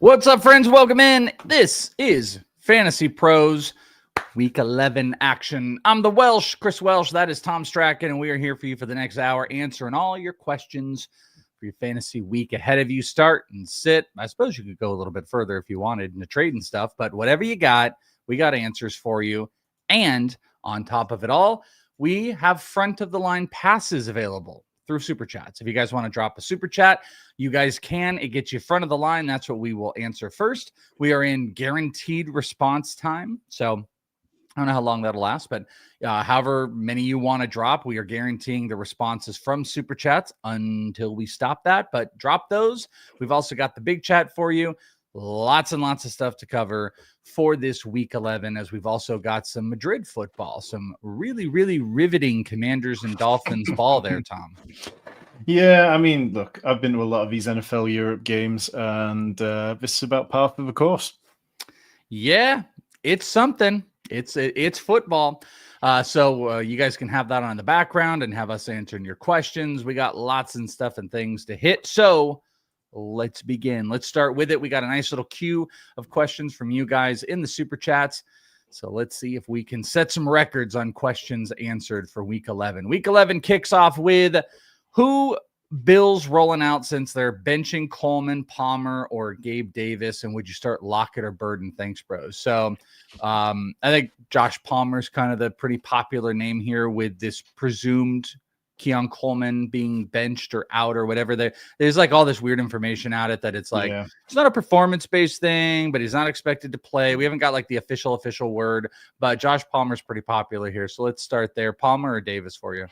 What's up, friends? Welcome in. This is Fantasy Pros Week 11 action. I'm the Welsh, Chris Welsh. That is Tom Strachan, and we are here for you for the next hour, answering all your questions for your fantasy week ahead of you. Start and sit. I suppose you could go a little bit further if you wanted into trading stuff, but whatever you got, we got answers for you. And on top of it all, we have front of the line passes available through Super Chats. If you guys want to drop a Super Chat, you guys can. It gets you front of the line. That's what we will answer first. We are in guaranteed response time. So I don't know how long that'll last, but however many you want to drop, we are guaranteeing the responses from Super Chats until we stop that. But drop those. We've also got the big chat for you. Lots and lots of stuff to cover for this week 11, as we've also got some Madrid football, some really, really riveting Commanders and Dolphins ball there, Tom. Yeah, I mean, look, I've been to a lot of these NFL Europe games, and this is about par for the course. Yeah, it's something. It's football. So you guys can have that on the background and have us answering your questions. We got lots and stuff and things to hit. So let's begin. Let's start with it. We got a nice little queue of questions from you guys in the Super Chats. So let's see if we can set some records on questions answered for Week 11. Week 11 kicks off with who Bills rolling out since they're benching Coleman, Palmer, or Gabe Davis, and would you start Lockett or Burden? Thanks, bros. So I think Josh Palmer's kind of the pretty popular name here with this presumed Keon Coleman being benched or out or whatever. There's like all this weird information out it that it's like, It's not a performance-based thing, but he's not expected to play. We haven't got like the official word, but Josh Palmer's pretty popular here. So let's start there. Palmer or Davis for you?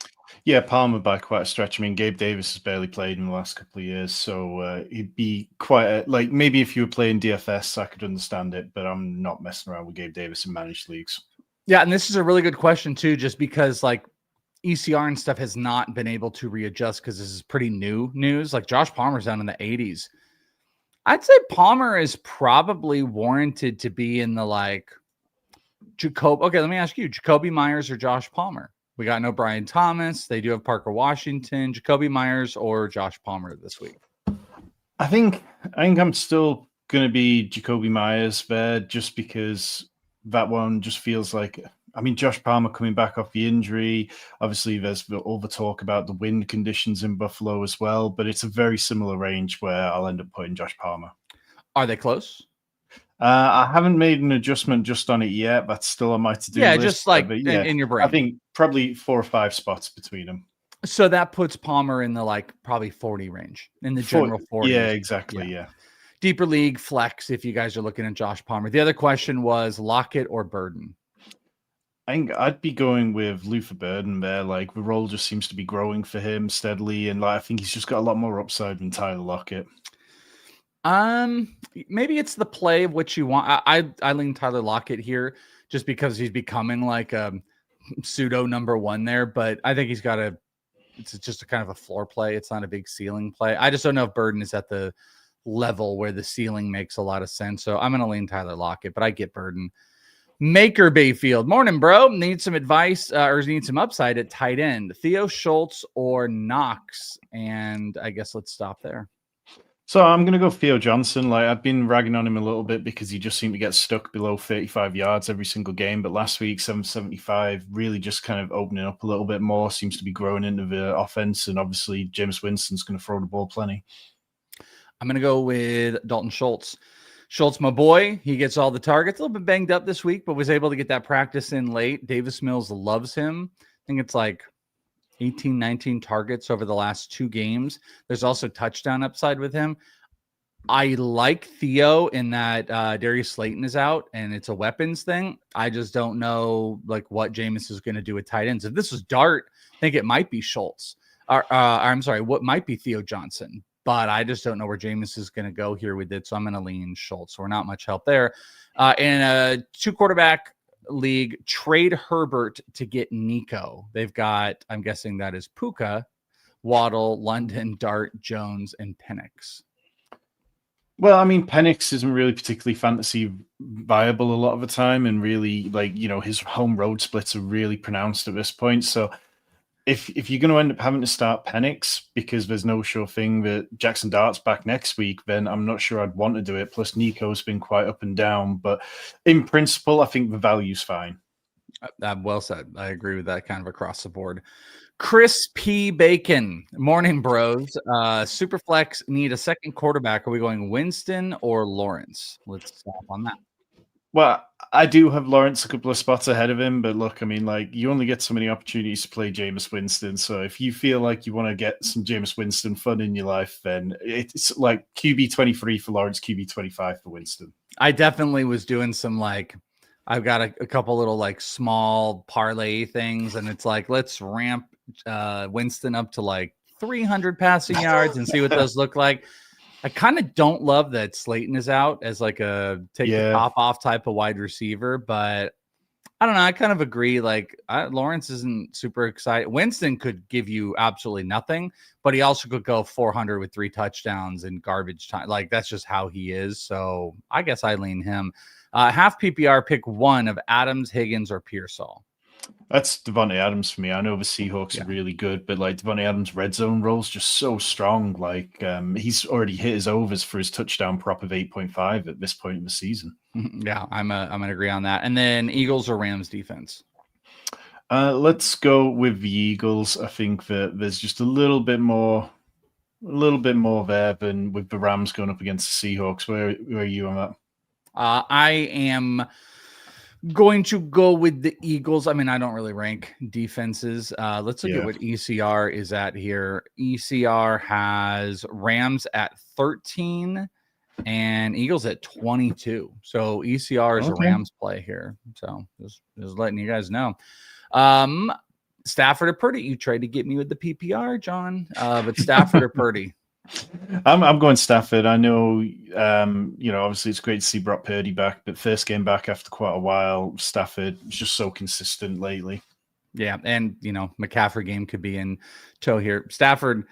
Yeah, Palmer by quite a stretch. I mean, Gabe Davis has barely played in the last couple of years, so he'd be quite like maybe if you were playing DFS, I could understand it, but I'm not messing around with Gabe Davis in managed leagues. Yeah, and this is a really good question too, just because like ECR and stuff has not been able to readjust because this is pretty new news. Like Josh Palmer's down in the 80s. I'd say Palmer is probably warranted to be in the like Jacob. Okay, let me ask you, Jacoby Myers or Josh Palmer? We got no Brian Thomas. They do have Parker Washington, Jacoby Myers or Josh Palmer this week. I think I'm still going to be Jacoby Myers there just because that one just feels like, I mean, Josh Palmer coming back off the injury. Obviously, there's all the talk about the wind conditions in Buffalo as well, but it's a very similar range where I'll end up putting Josh Palmer. Are they close? I haven't made an adjustment just on it yet. That's still on my to-do list. Just like in your brain. I think probably 4 or 5 spots between them. So that puts Palmer in the like probably 40 range, in the general 40. Yeah, exactly. Yeah. Deeper league flex if you guys are looking at Josh Palmer. The other question was Lockett or Burden? I think I'd be going with Luther Burden there. Like the role just seems to be growing for him steadily, and like, I think he's just got a lot more upside than Tyler Lockett. Maybe it's the play of what you want. I lean Tyler Lockett here just because he's becoming like a pseudo number one there, but I think he's got it's just a kind of a floor play. It's not a big ceiling play. I just don't know if Burden is at the level where the ceiling makes a lot of sense. So I'm going to lean Tyler Lockett, but I get Burden. Maker Bayfield. Morning, bro. Need some advice or need some upside at tight end. Theo Schultz or Knox? And I guess let's stop there. So I'm going to go Theo Johnson. Like I've been ragging on him a little bit because he just seemed to get stuck below 35 yards every single game. But last week, 775, really just kind of opening up a little bit more, seems to be growing into the offense. And obviously, Jameis Winston's going to throw the ball plenty. I'm going to go with Dalton Schultz. Schultz, my boy, he gets all the targets. A little bit banged up this week, but was able to get that practice in late. Davis Mills loves him. I think it's like 18, 19 targets over the last 2 games. There's also touchdown upside with him. I like Theo in that Darius Slayton is out and it's a weapons thing. I just don't know like what Jameis is going to do with tight ends. If this was Dart, I think it might be Schultz. I'm sorry, what might be Theo Johnson. But I just don't know where Jameis is going to go here with it. So I'm going to lean Schultz. So we're not much help there. In a 2-quarterback league, trade Herbert to get Nico. They've got, I'm guessing that is Puka, Waddle, London, Dart, Jones, and Penix. Well, I mean, Penix isn't really particularly fantasy viable a lot of the time. And really, like, his home road splits are really pronounced at this point. So if you're going to end up having to start Penix because there's no sure thing that Jackson Dart's back next week, then I'm not sure I'd want to do it. Plus, Nico's been quite up and down, but in principle, I think the value's fine. Well said. I agree with that kind of across the board. Chris P. Bacon, morning bros. Superflex need a second quarterback. Are we going Winston or Lawrence? Let's stop on that. Well, I do have Lawrence a couple of spots ahead of him, but look, I mean, like, you only get so many opportunities to play Jameis Winston. So if you feel like you want to get some Jameis Winston fun in your life, then it's like QB 23 for Lawrence, QB 25 for Winston. I definitely was doing some I've got a couple little small parlay things, and it's let's ramp Winston up to 300 passing yards and see what those look like. I kind of don't love that Slayton is out as a take the top off type of wide receiver, but I don't know. I kind of agree. Lawrence isn't super excited. Winston could give you absolutely nothing, but he also could go 400 with 3 touchdowns in garbage time. That's just how he is. So I guess I lean him. Half PPR, pick one of Adams, Higgins, or Pearsall. That's Devontae Adams for me. I know the Seahawks are really good, but Devontae Adams' red zone roll's just so strong. He's already hit his overs for his touchdown prop of 8.5 at this point in the season. Yeah, I'm gonna agree on that. And then Eagles or Rams defense. Let's go with the Eagles. I think that there's just a little bit more there than with the Rams going up against the Seahawks. Where are you on that? I am going to go with the Eagles. I mean, I don't really rank defenses. Let's look at what ECR is at here. ECR has Rams at 13 and Eagles at 22. So ECR is a Rams play here. So just letting you guys know. Stafford or Purdy? You tried to get me with the PPR, John. But Stafford or Purdy? I'm going Stafford. I know, obviously it's great to see Brock Purdy back, but first game back after quite a while, Stafford is just so consistent lately. Yeah, and McCaffrey game could be in tow here. Stafford,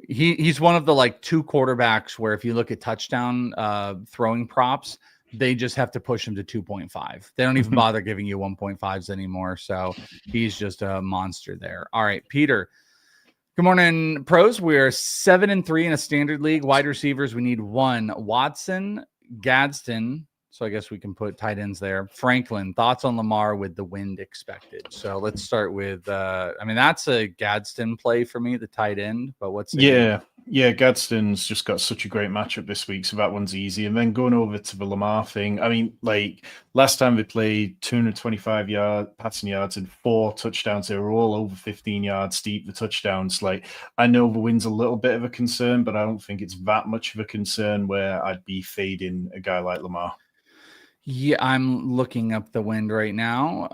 he's one of the 2 quarterbacks where if you look at touchdown throwing props, they just have to push him to 2.5. They don't even bother giving you 1.5s anymore. So he's just a monster there. All right, Peter. Good morning, pros. We're 7-3 in a standard league. Wide receivers, we need 1. Watson, Gadsden. So I guess we can put tight ends there. Franklin, thoughts on Lamar with the wind expected? So let's start with, that's a Gadsden play for me, the tight end. But what's Gadsden's just got such a great matchup this week, so that one's easy. And then going over to the Lamar thing, I mean, last time they played 225 passing yards and 4 touchdowns. They were all over 15 yards deep, the touchdowns. I know the wind's a little bit of a concern, but I don't think it's that much of a concern where I'd be fading a guy like Lamar. Yeah, I'm looking up the wind right now.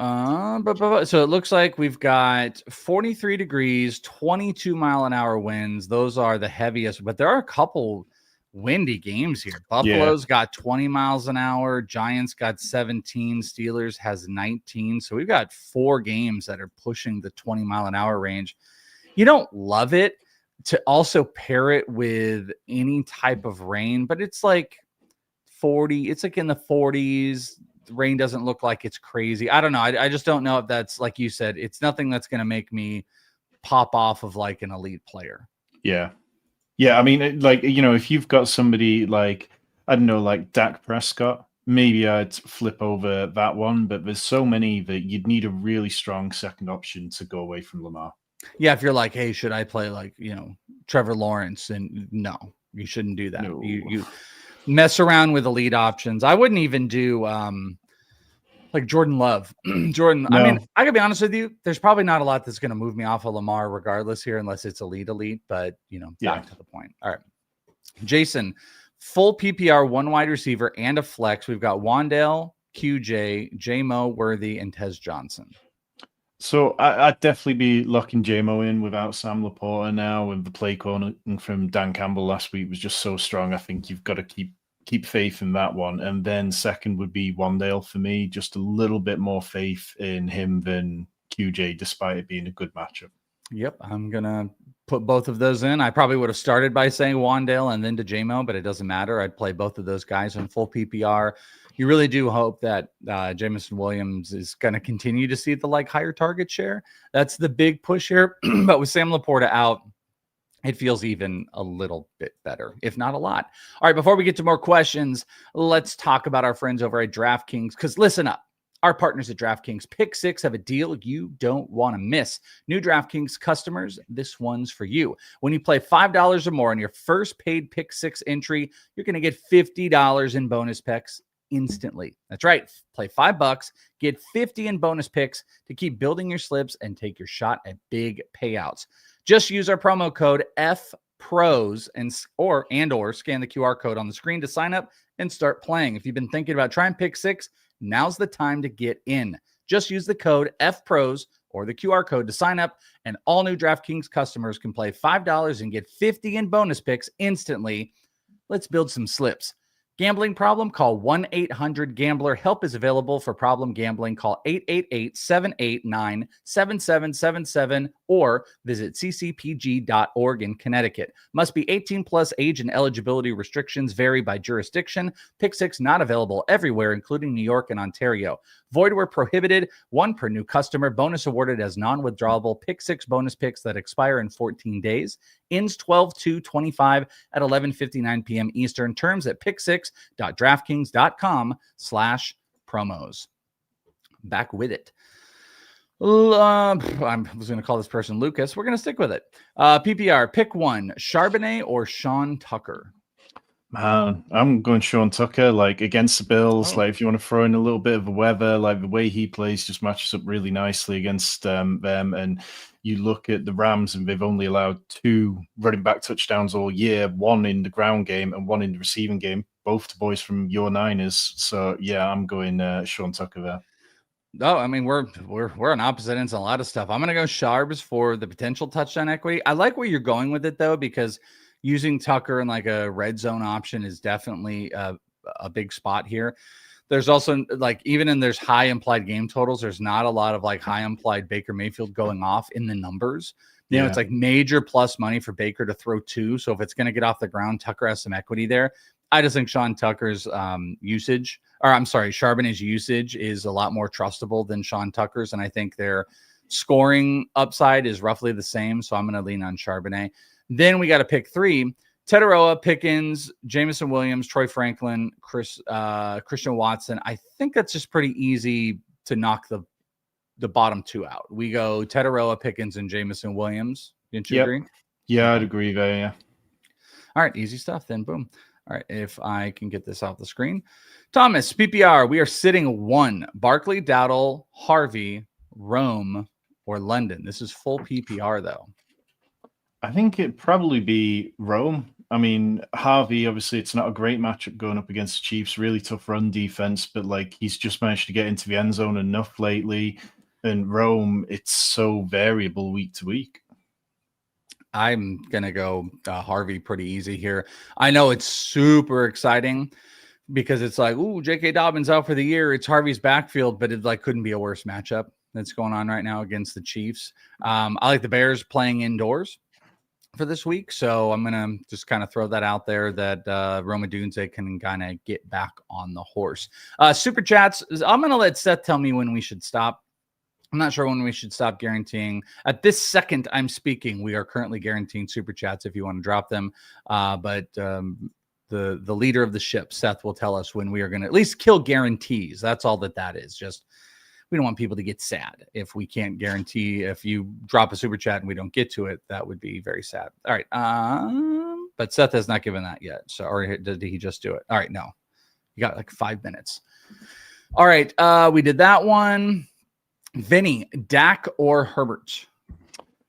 So it looks like we've got 43 degrees, 22 mile an hour winds. Those are the heaviest, but there are a couple windy games here. Buffalo's got 20 miles an hour. Giants got 17. Steelers has 19. So we've got 4 games that are pushing the 20 mile an hour range. You don't love it to also pair it with any type of rain, but it's 40, it's in the 40s. The rain doesn't look like it's crazy. I don't know. I just don't know if that's, like you said, it's nothing that's going to make me pop off of an elite player. Yeah. I mean, if you've got somebody I don't know, Dak Prescott, maybe I'd flip over that one, but there's so many that you'd need a really strong second option to go away from Lamar. Yeah. If you're hey, should I play Trevor Lawrence? And no, you shouldn't do that. No. You mess around with elite options. I wouldn't even do Jordan Love. Jordan, no. I mean, I gotta be honest with you, there's probably not a lot that's going to move me off of Lamar regardless here, unless it's elite, but back to the point. All right. Jason, full PPR, 1 wide receiver and a flex. We've got Wandale, QJ, J-Mo, Worthy, and Tez Johnson. So I'd definitely be locking J-Mo in without Sam Laporta now, and the play calling from Dan Campbell last week was just so strong. I think you've got to keep faith in that one. And then second would be Wandale for me, just a little bit more faith in him than QJ, despite it being a good matchup. Yep, I'm going to put both of those in. I probably would have started by saying Wandale and then to J-Mo, but it doesn't matter. I'd play both of those guys in full PPR. you really do hope that Jameson Williams is going to continue to see the higher target share. That's the big push here. But with Sam Laporta out, it feels even a little bit better, if not a lot. All right, before we get to more questions, let's talk about our friends over at DraftKings, because listen up. Our partners at DraftKings Pick6 have a deal you don't want to miss. New DraftKings customers, this one's for you. When you play $5 or more on your first paid Pick6 entry, you're going to get $50 in bonus picks instantly. That's right. Play $5, get 50 in bonus picks to keep building your slips and take your shot at big payouts. Just use our promo code FPROS and or scan the QR code on the screen to sign up and start playing. If you've been thinking about trying Pick6, now's the time to get in. Just use the code FPROS or the QR code to sign up, and all new DraftKings customers can play $5 and get 50 in bonus picks instantly. Let's build some slips. Gambling problem? Call 1-800-GAMBLER. Help is available for problem gambling. Call 888-789-7777 or visit ccpg.org in Connecticut. Must be 18 plus. Age and eligibility restrictions vary by jurisdiction. Pick6 not available everywhere, including New York and Ontario. Void where prohibited. 1 per new customer. Bonus awarded as non-withdrawable. Pick6 bonus picks that expire in 14 days. Ends 12/2/25 at 11:59 p.m. Eastern. Terms at pick6.draftkings.com/promos. Back with it. I was going to call this person Lucas. We're going to stick with it. PPR, pick 1, Charbonnet or Sean Tucker? Man, I'm going Sean Tucker, against the Bills. If you want to throw in a little bit of a weather, the way he plays just matches up really nicely against them. And you look at the Rams, and they've only allowed 2 running back touchdowns all year, 1 in the ground game and 1 in the receiving game, both to boys from your Niners. So yeah, I'm going Sean Tucker there. Oh, I mean, we're on opposite ends on a lot of stuff. I'm going to go Sharbs for the potential touchdown equity. I like where you're going with it, though, because using Tucker in a red zone option is definitely a big spot here. There's also even in there's high implied game totals, there's not a lot of high implied Baker Mayfield going off in the numbers. You know, it's major plus money for Baker to throw 2. So if it's going to get off the ground, Tucker has some equity there. I just think Sean Tucker's Charbonnet's usage is a lot more trustable than Sean Tucker's. And I think their scoring upside is roughly the same. So I'm going to lean on Charbonnet. Then we got to pick 3. Tetaroa, Pickens, Jameson Williams, Troy Franklin, Christian Watson. I think that's just pretty easy to knock the bottom 2 out. We go Tetaroa, Pickens, and Jameson Williams. Didn't you agree? Yeah, I'd agree there, yeah. All right, easy stuff then. Boom. All right, if I can get this off the screen. Thomas, PPR, we are sitting 1. Barkley, Dowdle, Harvey, Rome, or London. This is full PPR, though. I think it'd probably be Rome. I mean, Harvey, obviously, it's not a great matchup going up against the Chiefs. Really tough run defense, but he's just managed to get into the end zone enough lately. And Rome, it's so variable week to week. I'm going to go Harvey pretty easy here. I know it's super exciting because it's J.K. Dobbins out for the year. It's Harvey's backfield, but it couldn't be a worse matchup that's going on right now against the Chiefs. I like the Bears playing indoors for this week. So I'm going to just kind of throw that out there that Roma Dunze can kind of get back on the horse. Super chats. I'm going to let Seth tell me when we should stop. I'm not sure when we should stop guaranteeing. At this second I'm speaking, we are currently guaranteeing super chats if you want to drop them. But the leader of the ship, Seth, will tell us when we are going to at least kill guarantees. That's all that is. Just we don't want people to get sad if we can't guarantee. If you drop a super chat and we don't get to it, that would be very sad. All right. But Seth has not given that yet. So, or did he just do it? All right. No, you got 5 minutes. All right. We did that one. Vinny, Dak or Herbert?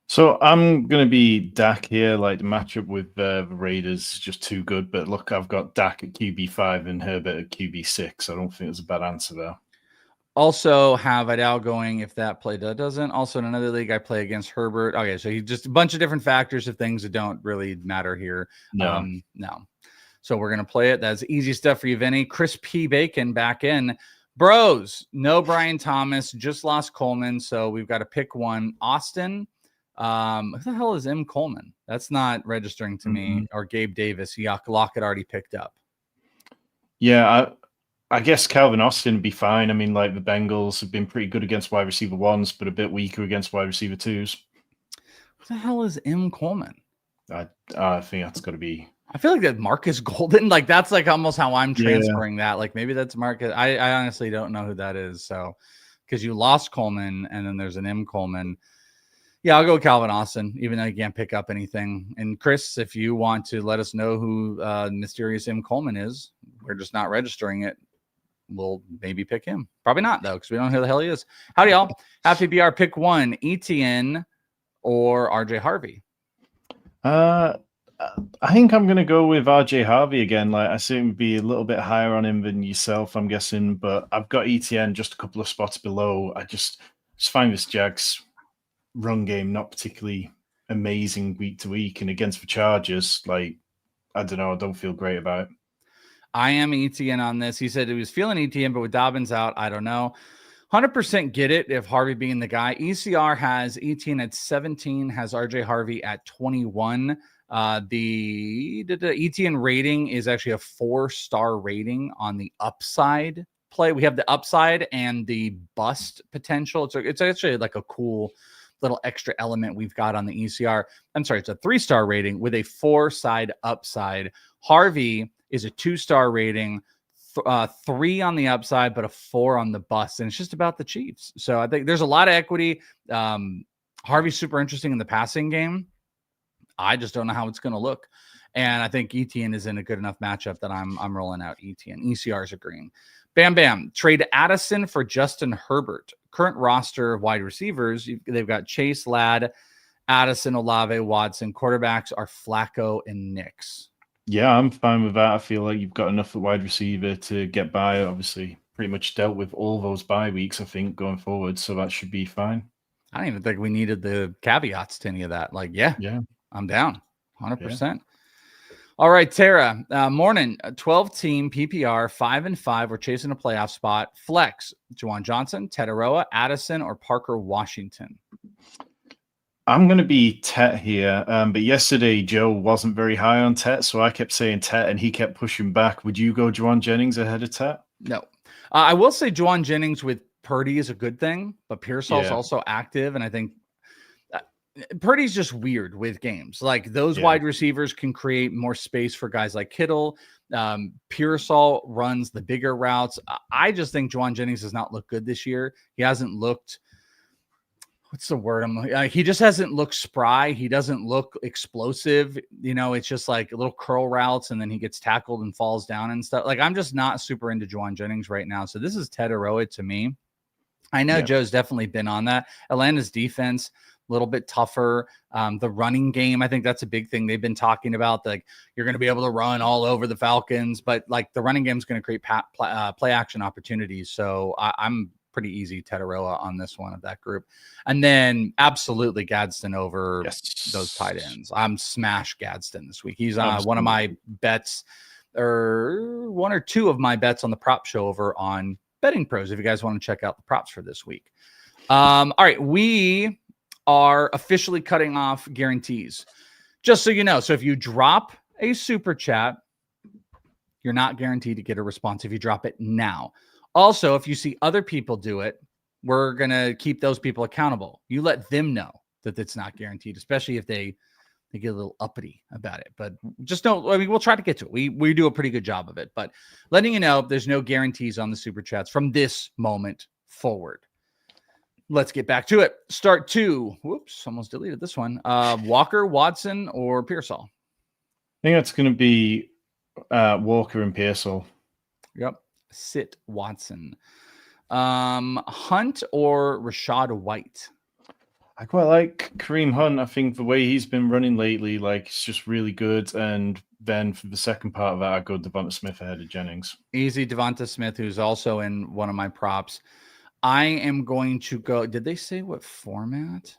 So I'm going to be Dak here. The matchup with the Raiders is just too good. But look, I've got Dak at QB5 and Herbert at QB6. I don't think it's a bad answer there. Also have Vidal going if that play doesn't. Also in another league, I play against Herbert. Okay, so he just a bunch of different factors of things that don't really matter here. No. So we're going to play it. That's easy stuff for you, Vinny. Chris P. Bacon back in. Bros, no Brian Thomas, just lost Coleman, so we've got to pick one. Austin, who the hell is M. Coleman? That's not registering to me. Or Gabe Davis. Lockett already picked up. Yeah, I guess Calvin Austin would be fine. I mean, like the Bengals have been pretty good against wide receiver ones, but a bit weaker against wide receiver twos. What the hell is M. Coleman? I think that's got to be. I feel like that Marcus Golden, like that's like almost how I'm transferring that. Like maybe that's Marcus. I honestly don't know who that is. So because you lost Coleman and then there's an M. Coleman. Yeah, I'll go with Calvin Austin, even though you can't pick up anything. And Chris, if you want to let us know who mysterious M. Coleman is, we're just not registering it. We'll maybe pick him. Probably not, though, because we don't know who the hell he is. Howdy, y'all. Happy BR, pick one, ETN or RJ Harvey. I think I'm going to go with RJ Harvey again. Like, I seem to be a little bit higher on him than yourself, I'm guessing, but I've got ETN just a couple of spots below. I just find this Jags run game not particularly amazing week to week, and against the Chargers, like, I don't know, I don't feel great about it. I am ETN on this. He said he was feeling ETN, but with Dobbins out, I don't know. 100% get it if Harvey being the guy. ECR has ETN at 17, has RJ Harvey at 21. The ETN rating is actually a 4-star rating on the upside play. We have the upside and the bust potential. It's actually like a cool little extra element we've got on the ECR. I'm sorry, it's a 3-star rating with a 4-side upside. Harvey is a 2-star rating, 3 on the upside, but a 4 on the bust. And it's just about the Chiefs. So I think there's a lot of equity. Harvey's super interesting in the passing game. I just don't know how it's going to look. And I think ETN is in a good enough matchup that I'm rolling out ETN. ECR's agreeing. Bam, bam. Trade Addison for Justin Herbert. Current roster of wide receivers, they've got Chase, Ladd, Addison, Olave, Watson. Quarterbacks are Flacco and Nix. Yeah, I'm fine with that. I feel like you've got enough at wide receiver to get by. Obviously, pretty much dealt with all those bye weeks, I think, going forward. So that should be fine. I don't even think we needed the caveats to any of that. Like, yeah. I'm down 100%. Yeah. All right, Tara. Morning. 12-team PPR, 5-5. We're chasing a playoff spot. Flex. Juwan Johnson, Tetaroa, Addison, or Parker Washington. I'm going to be Tet here. But yesterday, Joe wasn't very high on Tet, so I kept saying Tet, and he kept pushing back. Would you go Juwan Jennings ahead of Tet? No. I will say Juwan Jennings with Purdy is a good thing, but Pearsall's also active, and I think Purdy's just weird with games. Like those wide receivers can create more space for guys like Kittle. Pearsall runs the bigger routes. I just think Juwan Jennings does not look good this year. He hasn't looked, what's the word? He just hasn't looked spry. He doesn't look explosive. You know, it's just like little curl routes and then he gets tackled and falls down and stuff. Like I'm just not super into Juwan Jennings right now. So this is Tetaroa to me. I know Joe's definitely been on that. Atlanta's defense, a little bit tougher. The running game, I think that's a big thing they've been talking about. Like you're going to be able to run all over the Falcons, but like the running game is going to create play action opportunities. So I'm pretty easy Tetaroa on this one of that group. And then absolutely Gadsden over those tight ends. I'm smash Gadsden this week. He's one of my bets, or one or two of my bets on the prop show over on Betting Pros, if you guys want to check out the props for this week. All right, we are officially cutting off guarantees, just so you know. So if you drop a super chat, you're not guaranteed to get a response if you drop it now. Also, if you see other people do it, we're going to keep those people accountable. You let them know that it's not guaranteed, especially if they get a little uppity about it. But just know, I mean, we'll try to get to it. We do a pretty good job of it, but letting you know, there's no guarantees on the super chats from this moment forward. Let's get back to it. Start 2. Whoops, almost deleted this one. Walker, Watson, or Pearsall? I think that's going to be Walker and Pearsall. Yep. Sit Watson. Hunt or Rashad White? I quite like Kareem Hunt. I think the way he's been running lately, like, it's just really good. And then for the second part of that, I go Devonta Smith ahead of Jennings. Easy Devonta Smith, who's also in one of my props. I am going to go. Did they say what format?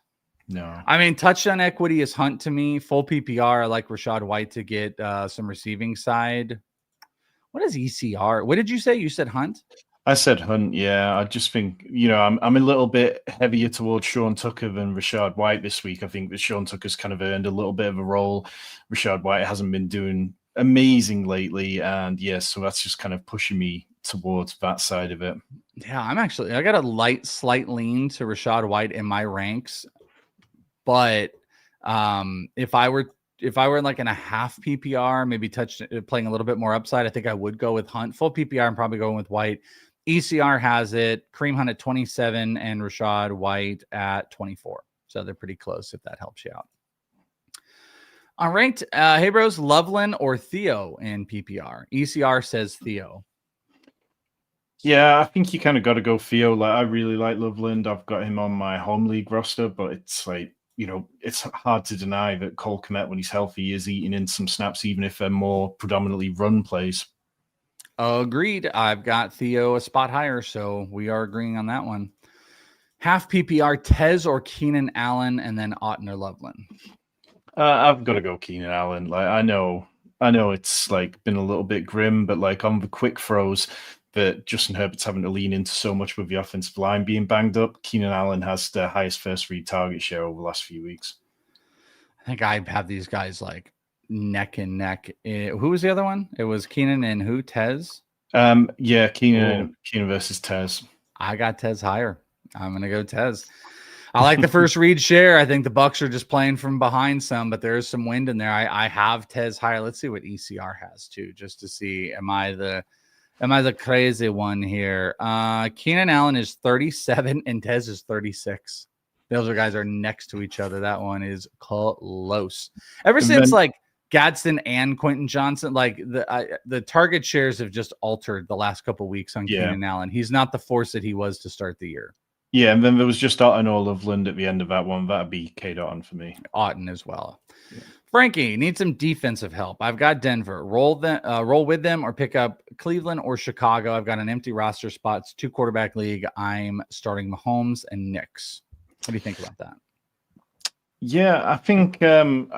No. I mean, touchdown equity is Hunt to me. Full PPR, I like Rashad White to get some receiving side. What is ECR? What did you say? You said Hunt? I said Hunt, yeah. I just think, I'm a little bit heavier towards Sean Tucker than Rashad White this week. I think that Sean Tucker's kind of earned a little bit of a role. Rashad White hasn't been doing amazing lately. And so that's just kind of pushing me towards that side of it. Yeah, I got a slight lean to Rachaad White in my ranks, but if I were like in a half PPR, maybe playing a little bit more upside, I think I would go with Hunt. Full PPR, I'm probably going with White. ECR has it, Kareem Hunt at 27 and Rachaad White at 24. So they're pretty close if that helps you out. Unranked, hey bros, Loveland or Theo in PPR? ECR says Theo. Yeah, I think you kind of got to go Theo. Like, I really like Loveland. I've got him on my home league roster, but it's like, it's hard to deny that Cole Kmet, when he's healthy, is eating in some snaps, even if they're more predominantly run plays. Agreed. I've got Theo a spot higher, so we are agreeing on that one. Half PPR, Tez or Keenan Allen, and then Otten or Loveland. I've got to go Keenan Allen. Like, I know it's like been a little bit grim, but like on the quick throws that Justin Herbert's having to lean into so much with the offensive line being banged up, Keenan Allen has the highest first read target share over the last few weeks. I think I have these guys like neck and neck. Who was the other one? It was Keenan and who? Tez? Yeah, Keenan versus Tez. I got Tez higher. I'm going to go Tez. I like the first read share. I think the Bucs are just playing from behind some, but there is some wind in there. I have Tez higher. Let's see what ECR has too, just to see am I the crazy one here. Keenan Allen is 37 and Tez is 36. Those guys are next to each other. That one is close. Ever since like Gadsden and Quentin Johnson, like the target shares have just altered the last couple of weeks on Keenan Allen. He's not the force that he was to start the year. Yeah, and then there was just Otten or Loveland at the end of that one. That'd be Cade Otten for me. Otten as well. Yeah. Frankie needs some defensive help. I've got Denver. Roll with them or pick up Cleveland or Chicago. I've got an empty roster spot. It's 2-quarterback league. I'm starting Mahomes and Knicks. What do you think about that? Yeah, I think I'm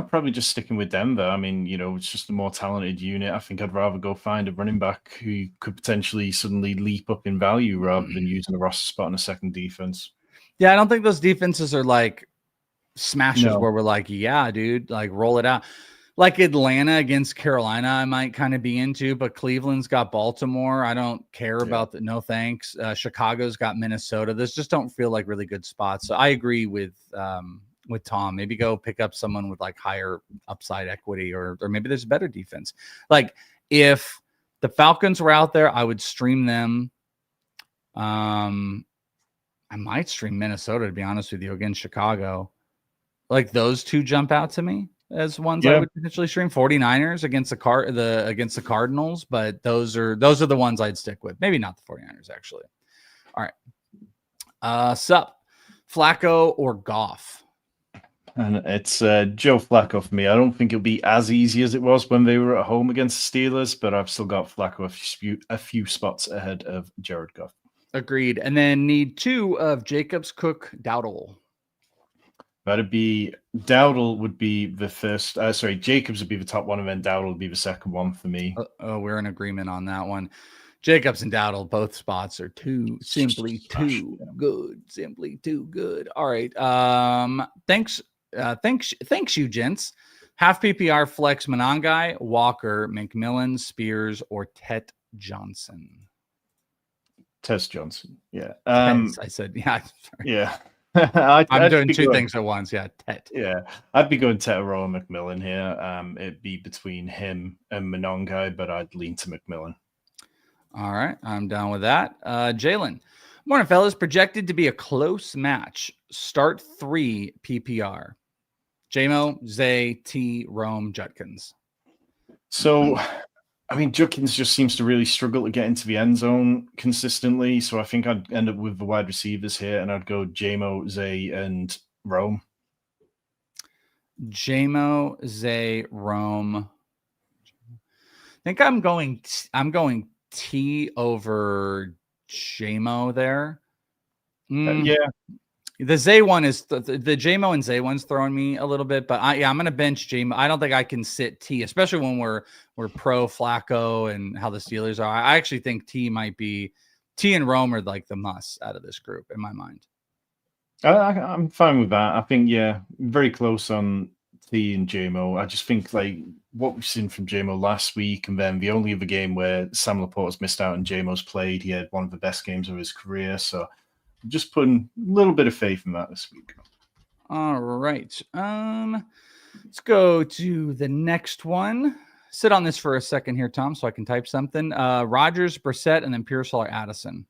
probably just sticking with Denver. I mean, it's just a more talented unit. I think I'd rather go find a running back who could potentially suddenly leap up in value rather than using a roster spot on a second defense. Yeah, I don't think those defenses are like smashes where we're like, yeah, dude, like roll it out. Like Atlanta against Carolina, I might kind of be into, but Cleveland's got Baltimore. I don't care about that. No thanks. Chicago's got Minnesota. Those just don't feel like really good spots. So I agree with Tom. Maybe go pick up someone with like higher upside equity, or maybe there's a better defense. Like if the Falcons were out there, I would stream them. I might stream Minnesota, to be honest with you, against Chicago. Like those two jump out to me as ones I would potentially stream. 49ers against the Cardinals, but those are the ones I'd stick with. Maybe not the 49ers, actually. All right. Sup, Flacco or Goff? And it's Joe Flacco for me. I don't think it'll be as easy as it was when they were at home against the Steelers, but I've still got Flacco a few spots ahead of Jared Goff. Agreed. And then need 2 of Jacobs, Cook, Dowdle. That'd be Dowdle would be the first. Jacobs would be the top one, and then Dowdle would be the second one for me. We're in agreement on that one. Jacobs and Dowdle, both spots are simply too good. All right. Thanks, you gents. Half PPR flex Monangai, Walker, McMillan, Spears, or Tet Johnson. Tess Johnson. Yeah. I said, yeah. Sorry. Yeah. I'm doing two things at once. Yeah. Tet. Yeah. I'd be going Tet or McMillan here. It'd be between him and Monangai, but I'd lean to McMillan. All right. I'm down with that. Jalen. Morning, fellas. Projected to be a close match. Start 3 PPR. JMO, Zay, T, Rome, Judkins. So, I mean, Judkins just seems to really struggle to get into the end zone consistently. So I think I'd end up with the wide receivers here, and I'd go JMO, Zay, and Rome. JMO, Zay, Rome. I think I'm going T over JMO there. Yeah. The Zay one is the JMO and Zay one's throwing me a little bit, but I'm going to bench JMO. I don't think I can sit T, especially when we're pro Flacco and how the Steelers are. I actually think T might be T and Rome are like the must out of this group in my mind. I'm fine with that. I think, very close on T and JMO. I just think like what we've seen from JMO last week, and then the only other game where Sam Laporte's missed out and JMO's played, he had one of the best games of his career. So I'm just putting a little bit of faith in that this week. All right. Let's go to the next one. Sit on this for a second here, Tom, so I can type something. Rodgers, Brissett, and then Pearsall or Addison.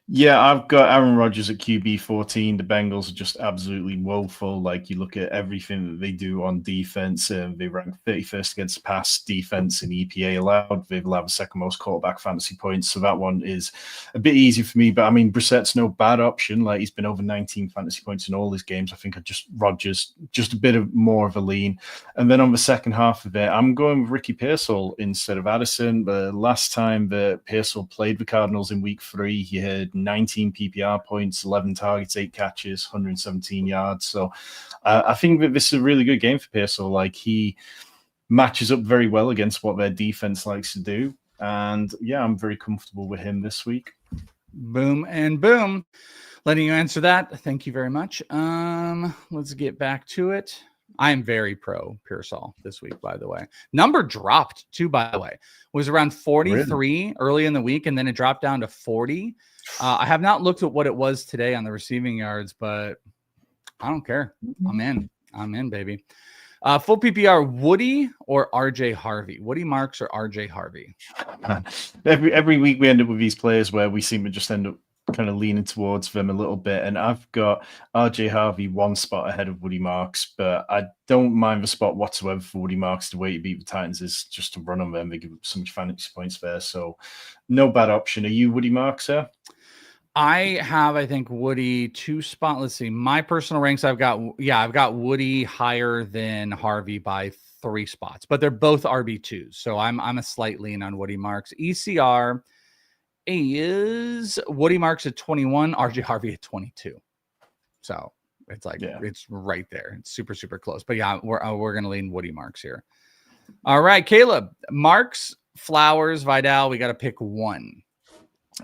Yeah, I've got Aaron Rodgers at QB 14. The Bengals are just absolutely woeful. Like, you look at everything that they do on defense, they rank 31st against pass defense in EPA allowed. They've allowed the second most quarterback fantasy points. So that one is a bit easy for me. But I mean, Brissett's no bad option. Like, he's been over 19 fantasy points in all his games. I think Rodgers, just a bit of more of a lean. And then on the second half of it, I'm going with Ricky Pearsall instead of Addison. The last time that Pearsall played the Cardinals in week 3, he had 19 PPR points, 11 targets, 8 catches, 117 yards. So I think that this is a really good game for Pearsall. Like, he matches up very well against what their defense likes to do. And yeah, I'm very comfortable with him this week. Boom and boom. Letting you answer that. Thank you very much. Let's get back to it. I am very pro Pearsall this week, by the way. Number dropped too, by the way. Was around 43 early in the week, and then it dropped down to 40. I have not looked at what it was today on the receiving yards, but I don't care. I'm in, baby. Full PPR, Woody or RJ Harvey? Woody Marks or RJ Harvey? Man, every week we end up with these players where we seem to just end up kind of leaning towards them a little bit. And I've got RJ Harvey one spot ahead of Woody Marks, but I don't mind the spot whatsoever for Woody Marks. The way you beat the Titans is just to run on them. They give up so much fantasy points there. So no bad option. Are you Woody Marks there? I have, I think, Woody 2 spot. Let's see. My personal ranks, I've got Woody higher than Harvey by 3 spots, but they're both RB2s. So I'm a slight lean on Woody Marks. ECR is Woody Marks at 21, RJ Harvey at 22. So it's like, It's right there. It's super, super close. But yeah, we're going to lean Woody Marks here. All right, Caleb. Marks, Flowers, Vidal. We got to pick one.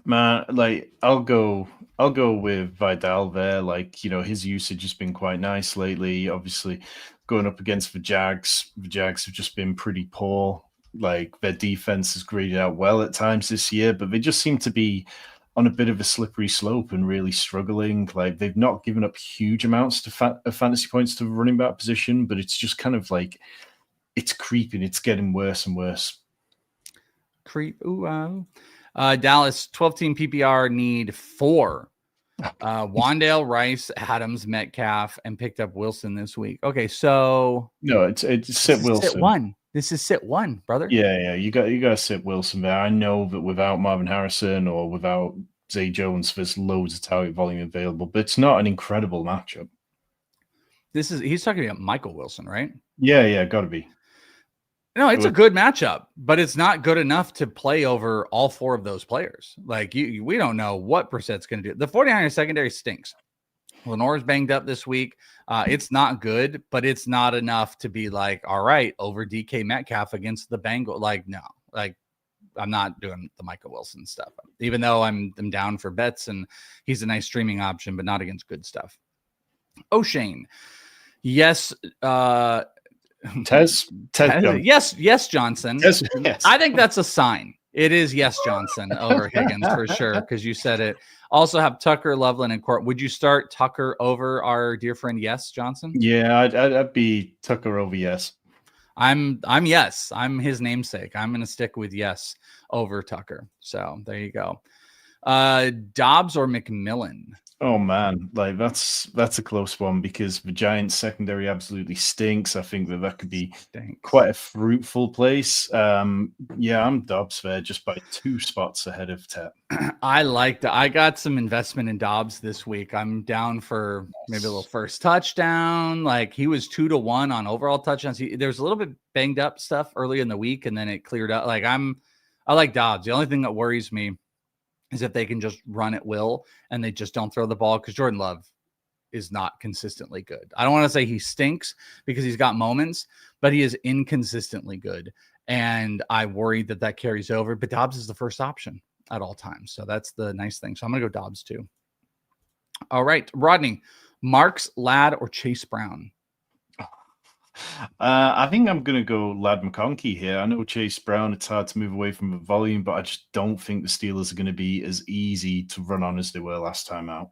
Man, like I'll go with Vidal there. Like, you know, his usage has been quite nice lately. Obviously, going up against the Jags have just been pretty poor. Like, their defense has graded out well at times this year, but they just seem to be on a bit of a slippery slope and really struggling. Like, they've not given up huge amounts of fantasy points to the running back position, but it's just kind of like it's creeping. It's getting worse and worse. Dallas 12-team PPR need 4. Wandale, Rice, Adams, Metcalf, and picked up Wilson this week. Okay, so no, it's sit Wilson. Sit 1. This is sit 1, brother. Yeah. You got to sit Wilson there. I know that without Marvin Harrison or without Zay Jones, there's loads of target volume available, but it's not an incredible matchup. He's talking about Michael Wilson, right? Yeah, got to be. No, it's a good matchup, but it's not good enough to play over all 4 of those players. Like, we don't know what Brissett's going to do. The 49ers secondary stinks. Lenore's banged up this week. It's not good, but it's not enough to be like, all right, over DK Metcalf against the Bengals. Like, no, like, I'm not doing the Michael Wilson stuff, even though I'm down for bets and he's a nice streaming option, but not against good stuff. O'Shane. Yes. Tez yes, Johnson. Yes. I think that's a sign. It is yes, Johnson over Higgins for sure, because you said it. Also have Tucker, Loveland, and Court. Would you start Tucker over our dear friend Yes Johnson? Yeah, I'd be Tucker over Yes. I'm Yes. I'm his namesake. I'm gonna stick with Yes over Tucker. So there you go. Dobbs or McMillan? Oh man, like that's a close one because the Giants secondary absolutely stinks. I think that could be quite a fruitful place. Yeah, I'm Dobbs there just by 2 spots ahead of Tet. I got some investment in Dobbs this week. I'm down for maybe a little first touchdown. Like, he was 2-1 on overall touchdowns. There's a little bit banged up stuff early in the week, and then it cleared up. Like, I like Dobbs. The only thing that worries me is if they can just run at will and they just don't throw the ball, because Jordan Love is not consistently good. I don't want to say he stinks because he's got moments, but he is inconsistently good. And I worry that carries over. But Dobbs is the first option at all times. So that's the nice thing. So I'm going to go Dobbs too. All right, Rodney, Marks, Ladd, or Chase Brown? I think I'm going to go Lad McConkey here. I know Chase Brown, it's hard to move away from the volume, but I just don't think the Steelers are going to be as easy to run on as they were last time out.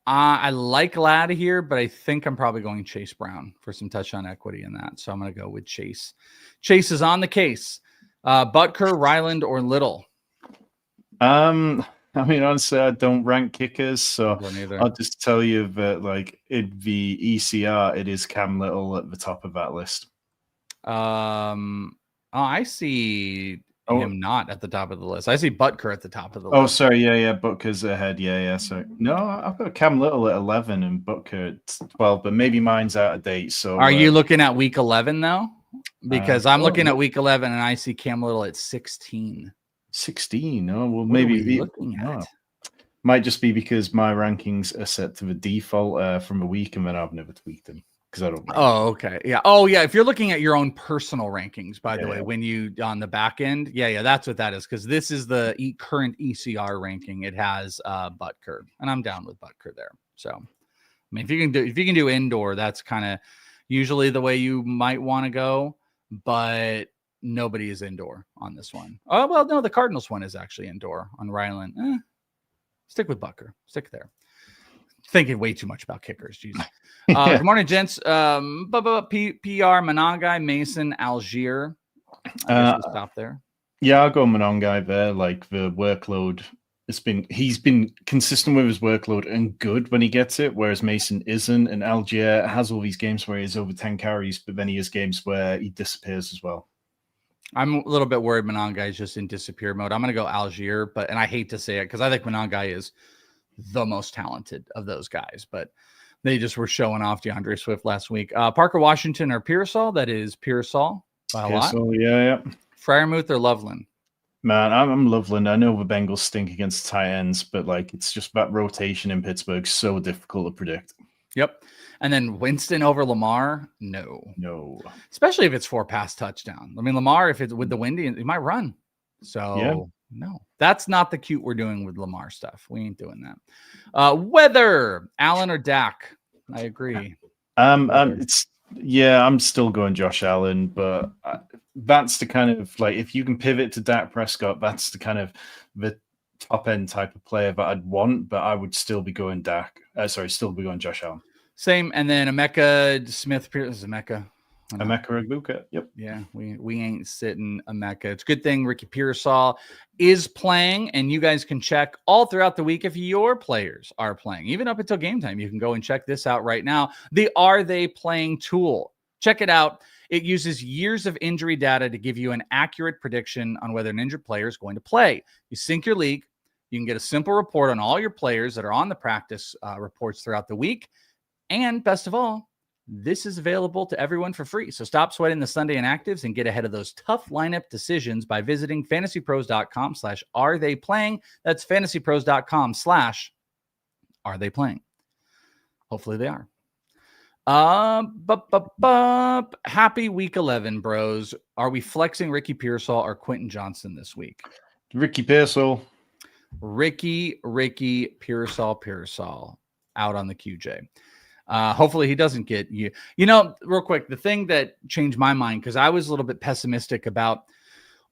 I like Lad here, but I think I'm probably going Chase Brown for some touchdown equity in that. So I'm going to go with Chase. Chase is on the case. Butker, Ryland, or Little? I mean, honestly, I don't rank kickers, so I'll just tell you that, like, in the ECR, it is Cam Little at the top of that list. I see him not at the top of the list. I see Butker at the top of the list. Oh, list. sorry, yeah, Butker's ahead. Yeah. Sorry, no, I've got Cam Little at 11 and Butker at 12, but maybe mine's out of date. So, are you looking at week 11 though? Because I'm looking at week 11 and I see Cam Little at 16. 16. Oh, well, what maybe looking at. Might just be because my rankings are set to the default from a week, and then I've never tweaked them because I don't know. Oh, okay. Yeah. Oh, yeah. If you're looking at your own personal rankings, by the way, when you on the back end, yeah, that's what that is. Because this is the current ECR ranking. It has Butker, and I'm down with Butker there. So, I mean, if you can do indoor, that's kind of usually the way you might want to go, but nobody is indoor on this one. Oh, well, no, the Cardinals one is actually indoor on Ryland. Stick with Butker. Stick there. Thinking way too much about kickers. Jeez. Good morning, gents. PR, Monongai, Mason, Algier. We'll stop there. Yeah, I'll go Monongai there. Like, the workload, he's been consistent with his workload and good when he gets it, whereas Mason isn't. And Algier has all these games where he has over 10 carries, but then he has games where he disappears as well. I'm a little bit worried Monongai is just in disappear mode. I'm going to go Algier, and I hate to say it because I think Monongai is the most talented of those guys, but they just were showing off DeAndre Swift last week. Parker Washington or Pearsall? That is Pearsall by a lot. Yeah. Freiermuth or Loveland? Man, I'm Loveland. I know the Bengals stink against tight ends, but like, it's just that rotation in Pittsburgh so difficult to predict. Yep. And then Winston over Lamar? No. Especially if it's 4 pass touchdown. I mean, Lamar, if it's with the windy, he might run. So no, that's not the cute we're doing with Lamar stuff. We ain't doing that. Whether Allen or Dak, I agree. I'm still going Josh Allen, but that's the kind of, like, if you can pivot to Dak Prescott, that's the kind of the top end type of player that I'd want, but I would still be going Josh Allen. Same. And then Emeka Smith Pierce. Emeka Egbuka. Yep. Yeah, we ain't sitting Emeka. It's a good thing Ricky Pearsall is playing, and you guys can check all throughout the week if your players are playing. Even up until game time, you can go and check this out right now. The Are They Playing tool. Check it out. It uses years of injury data to give you an accurate prediction on whether an injured player is going to play. You sync your league. You can get a simple report on all your players that are on the practice reports throughout the week. And best of all, this is available to everyone for free. So stop sweating the Sunday inactives and get ahead of those tough lineup decisions by visiting fantasypros.com/aretheyplaying. That's fantasypros.com/aretheyplaying. Hopefully they are. Happy week 11, bros. Are we flexing Ricky Pearsall or Quentin Johnson this week? Ricky Pearsall. Ricky Pearsall out on the QJ. Hopefully he doesn't get you. Real quick, the thing that changed my mind, because I was a little bit pessimistic about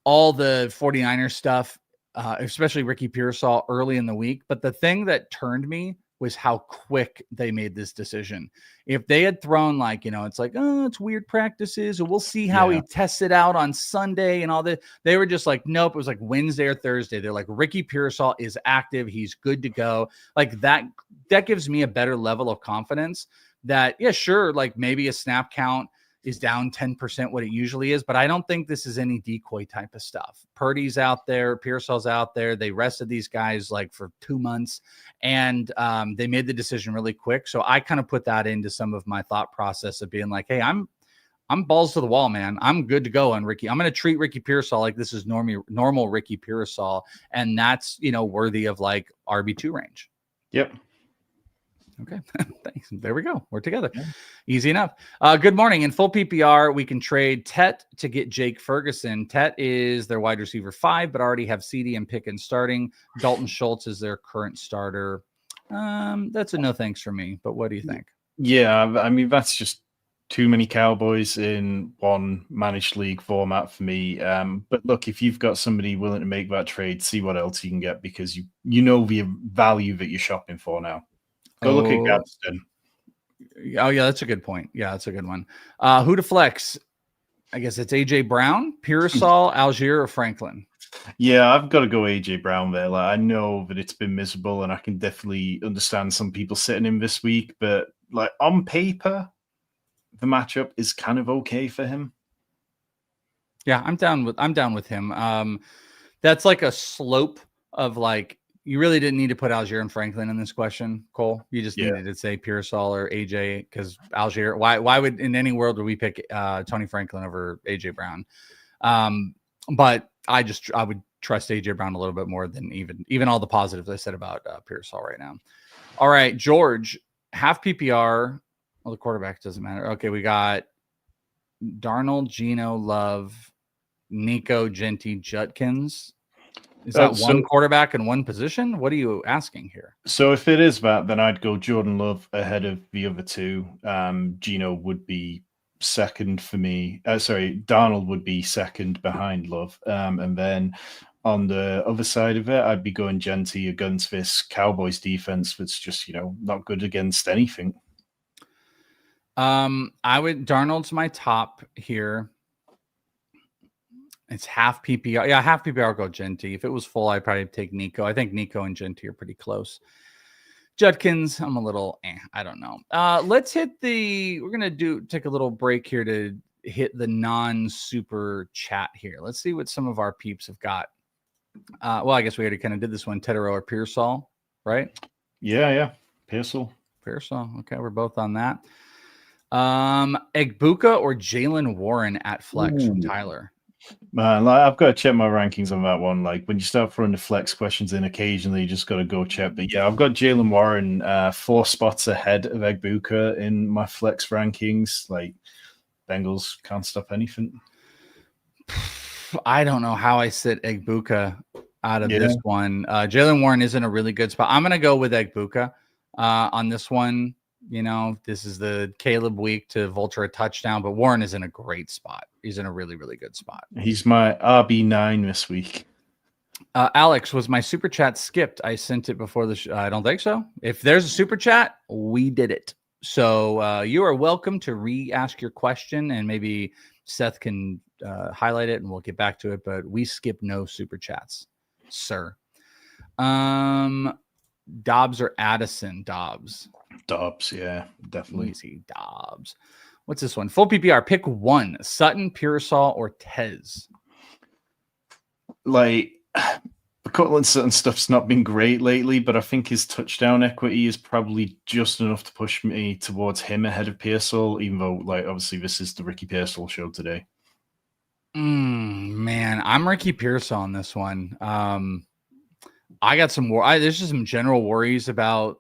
all the 49ers stuff, especially Ricky Pearsall early in the week. But the thing that turned me was how quick they made this decision. If they had thrown it's like, oh, it's weird practices, or we'll see how he tests it out on Sunday and all that. They were just like, nope. It was like Wednesday or Thursday. They're like, Ricky Pearsall is active. He's good to go. Like that gives me a better level of confidence that, yeah, sure. Like maybe a snap count is down 10% what it usually is, but I don't think this is any decoy type of stuff. Purdy's out there, Pearsall's out there. They rested these guys like for 2 months, and they made the decision really quick. So I kind of put that into some of my thought process of being like, hey, I'm balls to the wall, man. I'm good to go on Ricky. I'm going to treat Ricky Pearsall like this is normal Ricky Pearsall, and that's, worthy of like RB2 range. Yep. Okay, thanks. There we go. We're together. Yeah. Easy enough. Good morning. In full PPR, we can trade Tet to get Jake Ferguson. Tet is their wide receiver 5, but already have CD and Pickens starting. Dalton Schultz is their current starter. That's a no thanks for me, but what do you think? Yeah, I mean, that's just too many Cowboys in one managed league format for me. But look, if you've got somebody willing to make that trade, see what else you can get, because you know the value that you're shopping for now. Go look at Gadsden. Oh yeah, that's a good point. Yeah, that's a good one. Who to flex? I guess it's AJ Brown, Pearsall, Algier, or Franklin. Yeah, I've got to go AJ Brown there. Like, I know that it's been miserable, and I can definitely understand some people sitting him this week, but like on paper, the matchup is kind of okay for him. Yeah, I'm down with him. That's like a slope of like, you really didn't need to put Algier and Franklin in this question, Cole. You just needed to say Pearsall or AJ, because Algier. Why would in any world would we pick Tony Franklin over AJ Brown? But I would trust AJ Brown a little bit more than even all the positives I said about Pearsall right now. All right, George, half PPR. Well, the quarterback doesn't matter. Okay, we got Darnold, Geno, Love, Nico, Genti, Judkins. Is that one quarterback in one position? What are you asking here? So if it is that, then I'd go Jordan Love ahead of the other two. Geno would be second for me. Darnold would be second behind Love. And then on the other side of it, I'd be going Genti against this Cowboys defense that's just, not good against anything. Darnold's my top here. It's half PPR. Yeah, half PPR, I'll go Genti. If it was full, I'd probably take Nico. I think Nico and Genti are pretty close. Judkins, I'm a little, I don't know. Let's we're going to take a little break here to hit the non-super chat here. Let's see what some of our peeps have got. Well, I guess we already kind of did this one. Tedero or Pearsall, right? Yeah. Pearsall. Okay, we're both on that. Egbuka or Jalen Warren at flex from Tyler? Man, I've got to check my rankings on that one. Like, when you start throwing the flex questions in occasionally, you just got to go check. But yeah, I've got Jalen Warren 4 spots ahead of Egbuka in my flex rankings. Like, Bengals can't stop anything. I don't know how I sit Egbuka out of this one. Jalen Warren is in a really good spot. I'm going to go with Egbuka on this one. This is the Caleb week to vulture a touchdown, but Warren is in a great spot. He's in a really, really good spot. He's my RB9 this week. Alex, was my super chat skipped? I sent it before the show. I don't think so. If there's a super chat, we did it. So you are welcome to re-ask your question, and maybe Seth can highlight it and we'll get back to it, but we skip no super chats, sir. Dobbs or Addison? Dobbs, yeah, definitely. Easy Dobbs. What's this one? Full PPR. Pick one: Sutton, Pearsall, or Tez. Like, the Cortland Sutton stuff's not been great lately, but I think his touchdown equity is probably just enough to push me towards him ahead of Pearsall, even though, like, obviously this is the Ricky Pearsall show today. Man, I'm Ricky Pearsall on this one. I got some more. There's just some general worries about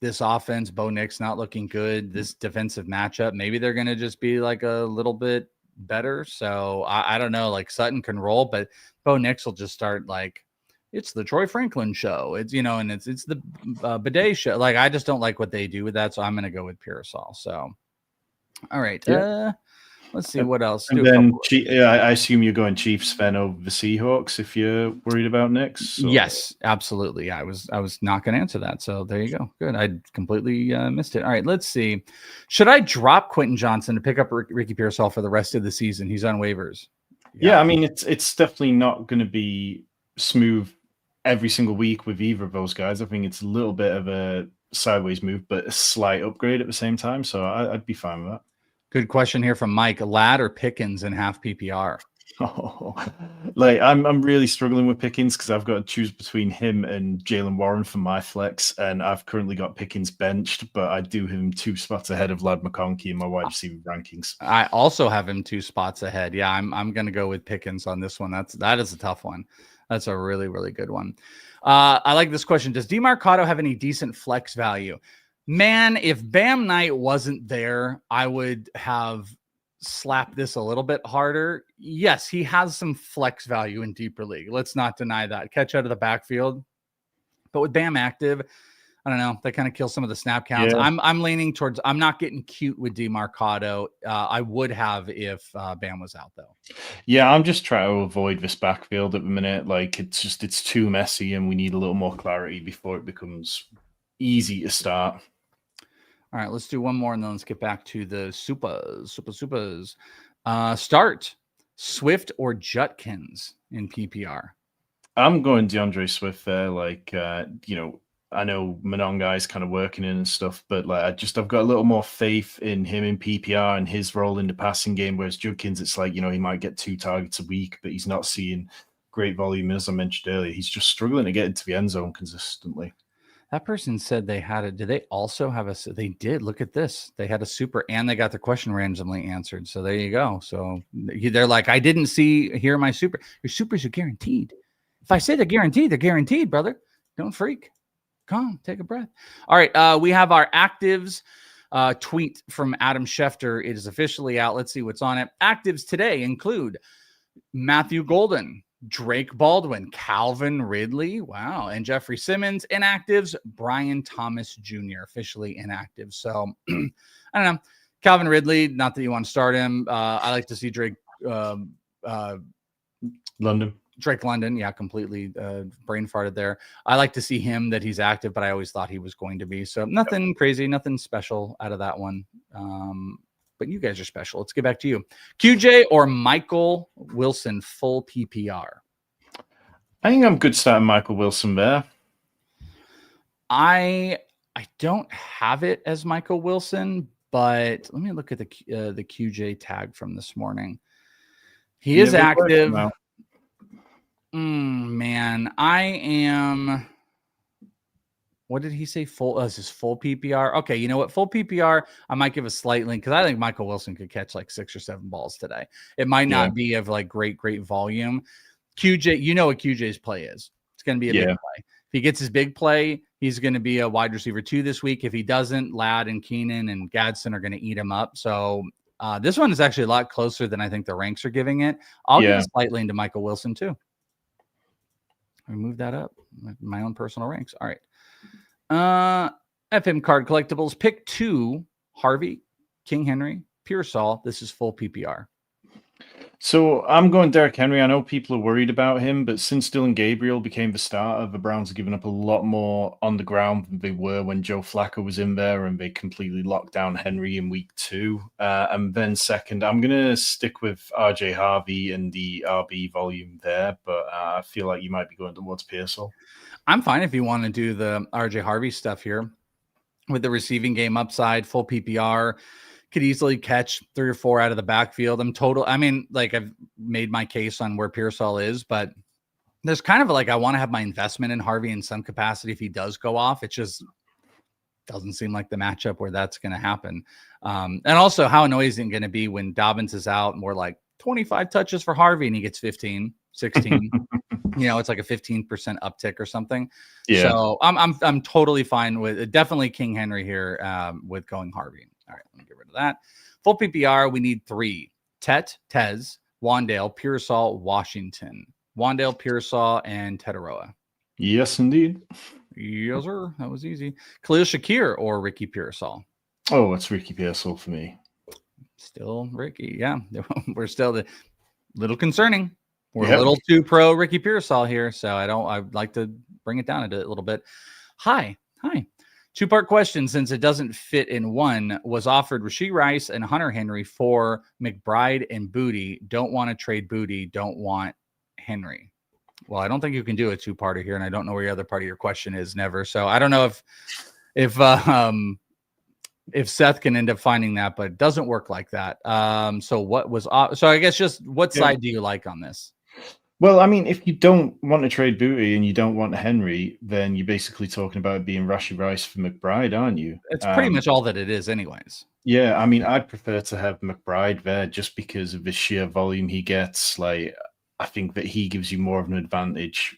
this offense. Bo Nix not looking good. This defensive matchup, maybe they're going to just be like a little bit better. So I don't know. Like, Sutton can roll, but Bo Nix will just start like, it's the Troy Franklin show. It's, and it's the Bidet show. Like, I just don't like what they do with that. So I'm going to go with Pearsall. So, all right. Yeah. Let's see what else. And then I assume you're going Chiefs fan over the Seahawks if you're worried about Knicks. So. Yes, absolutely. I was not going to answer that. So there you go. Good. I completely missed it. All right, let's see. Should I drop Quentin Johnson to pick up Ricky Pearsall for the rest of the season? He's on waivers. Yeah, I mean, it's definitely not going to be smooth every single week with either of those guys. I think it's a little bit of a sideways move, but a slight upgrade at the same time. So I'd be fine with that. Good question here from Mike. Ladd or Pickens in half PPR? Like, I'm really struggling with Pickens because I've got to choose between him and Jalen Warren for my flex, and I've currently got Pickens benched, but I do have him 2 spots ahead of Ladd McConkey in my wide receiver rankings. I also have him 2 spots ahead. Yeah, I'm going to go with Pickens on this one. That is a tough one. That's a really, really good one. I like this question. Does DeMarcado have any decent flex value? Man, if Bam Knight wasn't there, I would have slapped this a little bit harder. Yes, he has some flex value in deeper league. Let's not deny that. Catch out of the backfield. But with Bam active, I don't know. They kind of kill some of the snap counts. Yeah. I'm leaning towards. I'm not getting cute with DeMarcado. I would have if Bam was out though. Yeah, I'm just trying to avoid this backfield at the minute. Like it's too messy, and we need a little more clarity before it becomes easy to start. All right, let's do one more, and then let's get back to the supers. Start Swift or Judkins in PPR. I'm going DeAndre Swift there. Like, I know Mononga is kind of working in and stuff, but like, I've got a little more faith in him in PPR and his role in the passing game. Whereas Judkins, it's like, he might get 2 targets a week, but he's not seeing great volume. As I mentioned earlier, he's just struggling to get into the end zone consistently. That person said they had it. Did they also have a? They did. Look at this. They had a super, and they got the question randomly answered. So there you go. So they're like, I didn't hear my super. Your supers are guaranteed. If I say they're guaranteed, brother. Don't freak. Calm. Take a breath. All right. We have our actives tweet from Adam Schefter. It is officially out. Let's see what's on it. Actives today include Matthew Golden, Drake Baldwin, Calvin Ridley, wow, and Jeffrey Simmons. Inactives, Brian Thomas Jr., officially inactive. So, I don't know. Calvin Ridley, not that you want to start him. I like to see Drake London. Drake London, yeah, completely brain farted there. I like to see him that he's active, but I always thought he was going to be. So nothing crazy, nothing special out of that one. But you guys are special. Let's get back to you. QJ or Michael Wilson, full PPR? I think I'm good starting Michael Wilson there. I don't have it as Michael Wilson, but let me look at the QJ tag from this morning. He is active. Man, I am. What did he say? Full? This is full PPR. Okay, you know what? Full PPR. I might give a slight link because I think Michael Wilson could catch like 6 or 7 balls today. It might not be of like great volume. QJ, you know what QJ's play is. It's going to be a big play. If he gets his big play, he's going to be a wide receiver 2 this week. If he doesn't, Ladd and Keenan and Gadsden are going to eat him up. So this one is actually a lot closer than I think the ranks are giving it. I'll give a slight lean to Michael Wilson too. Remove that up. My own personal ranks. All right. FM Card Collectibles, pick 2, Harvey, King Henry, Pearsall. This is full PPR. So I'm going Derrick Henry. I know people are worried about him, but since Dylan Gabriel became the starter, the Browns have given up a lot more on the ground than they were when Joe Flacco was in there, and they completely locked down Henry in week 2. And then second, I'm going to stick with RJ Harvey and the RB volume there, but I feel like you might be going towards Pearsall. I'm fine if you want to do the RJ Harvey stuff here with the receiving game upside, full PPR. Could easily catch 3 or 4 out of the backfield. I've made my case on where Pearsall is, but there's kind of like I want to have my investment in Harvey in some capacity if he does go off. It just doesn't seem like the matchup where that's going to happen. And also, how annoying is it going to be when Dobbins is out and we're like 25 touches for Harvey and he gets 15, 16. It's like a 15% uptick or something. Yeah. So I'm totally fine with definitely King Henry here with going Harvey. All right, let me get rid of that. Full PPR, we need 3. Tez, Wandale, Pearsall, Washington. Wandale, Pearsall, and Tetaroa. Yes, indeed. Yes, sir. That was easy. Khalil Shakir or Ricky Pearsall? Oh, it's Ricky Pearsall for me. Still Ricky, yeah. We're still the little concerning. We're a little too pro Ricky Pearsall here, so I'd like to bring it down a little bit. Hi. 2-part question, since it doesn't fit in one. Was offered Rashee Rice and Hunter Henry for McBride and Booty. Don't want to trade Booty. Don't want Henry. Well, I don't think you can do a 2-parter here, and I don't know where your other part of your question is. Never. So I don't know if Seth can end up finding that, but it doesn't work like that. So I guess just what side do you like on this? Well, I mean, if you don't want to trade Booty and you don't want Henry, then you're basically talking about it being Rashee Rice for McBride, aren't you? It's pretty much all that it is anyways. Yeah, I mean, I'd prefer to have McBride there just because of the sheer volume he gets. Like, I think that he gives you more of an advantage,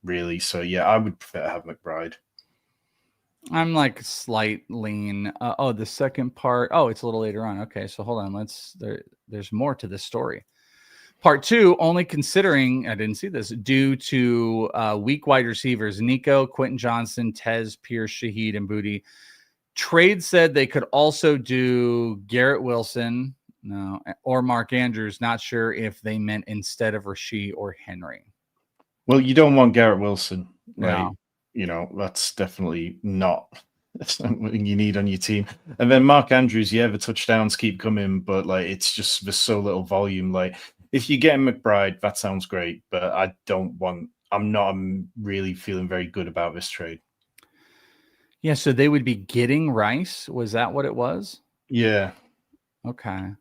really. So, yeah, I would prefer to have McBride. I'm like slight lean. The second part. Oh, it's a little later on. Okay, so hold on. There's more to this story. Part 2, only considering, I didn't see this, due to weak wide receivers, Nico, Quentin Johnson, Tez, Pierce, Shaheed, and Booty. Trade said they could also do Garrett Wilson, no, or Mark Andrews. Not sure if they meant instead of Rasheed or Henry. Well, you don't want Garrett Wilson. No. That's definitely not something you need on your team. And then Mark Andrews, the touchdowns keep coming, but like it's just there's so little volume. Like if you get McBride, that sounds great, but I'm not really feeling very good about this trade. Yeah, so they would be getting Rice. Was that what it was? Yeah. Okay.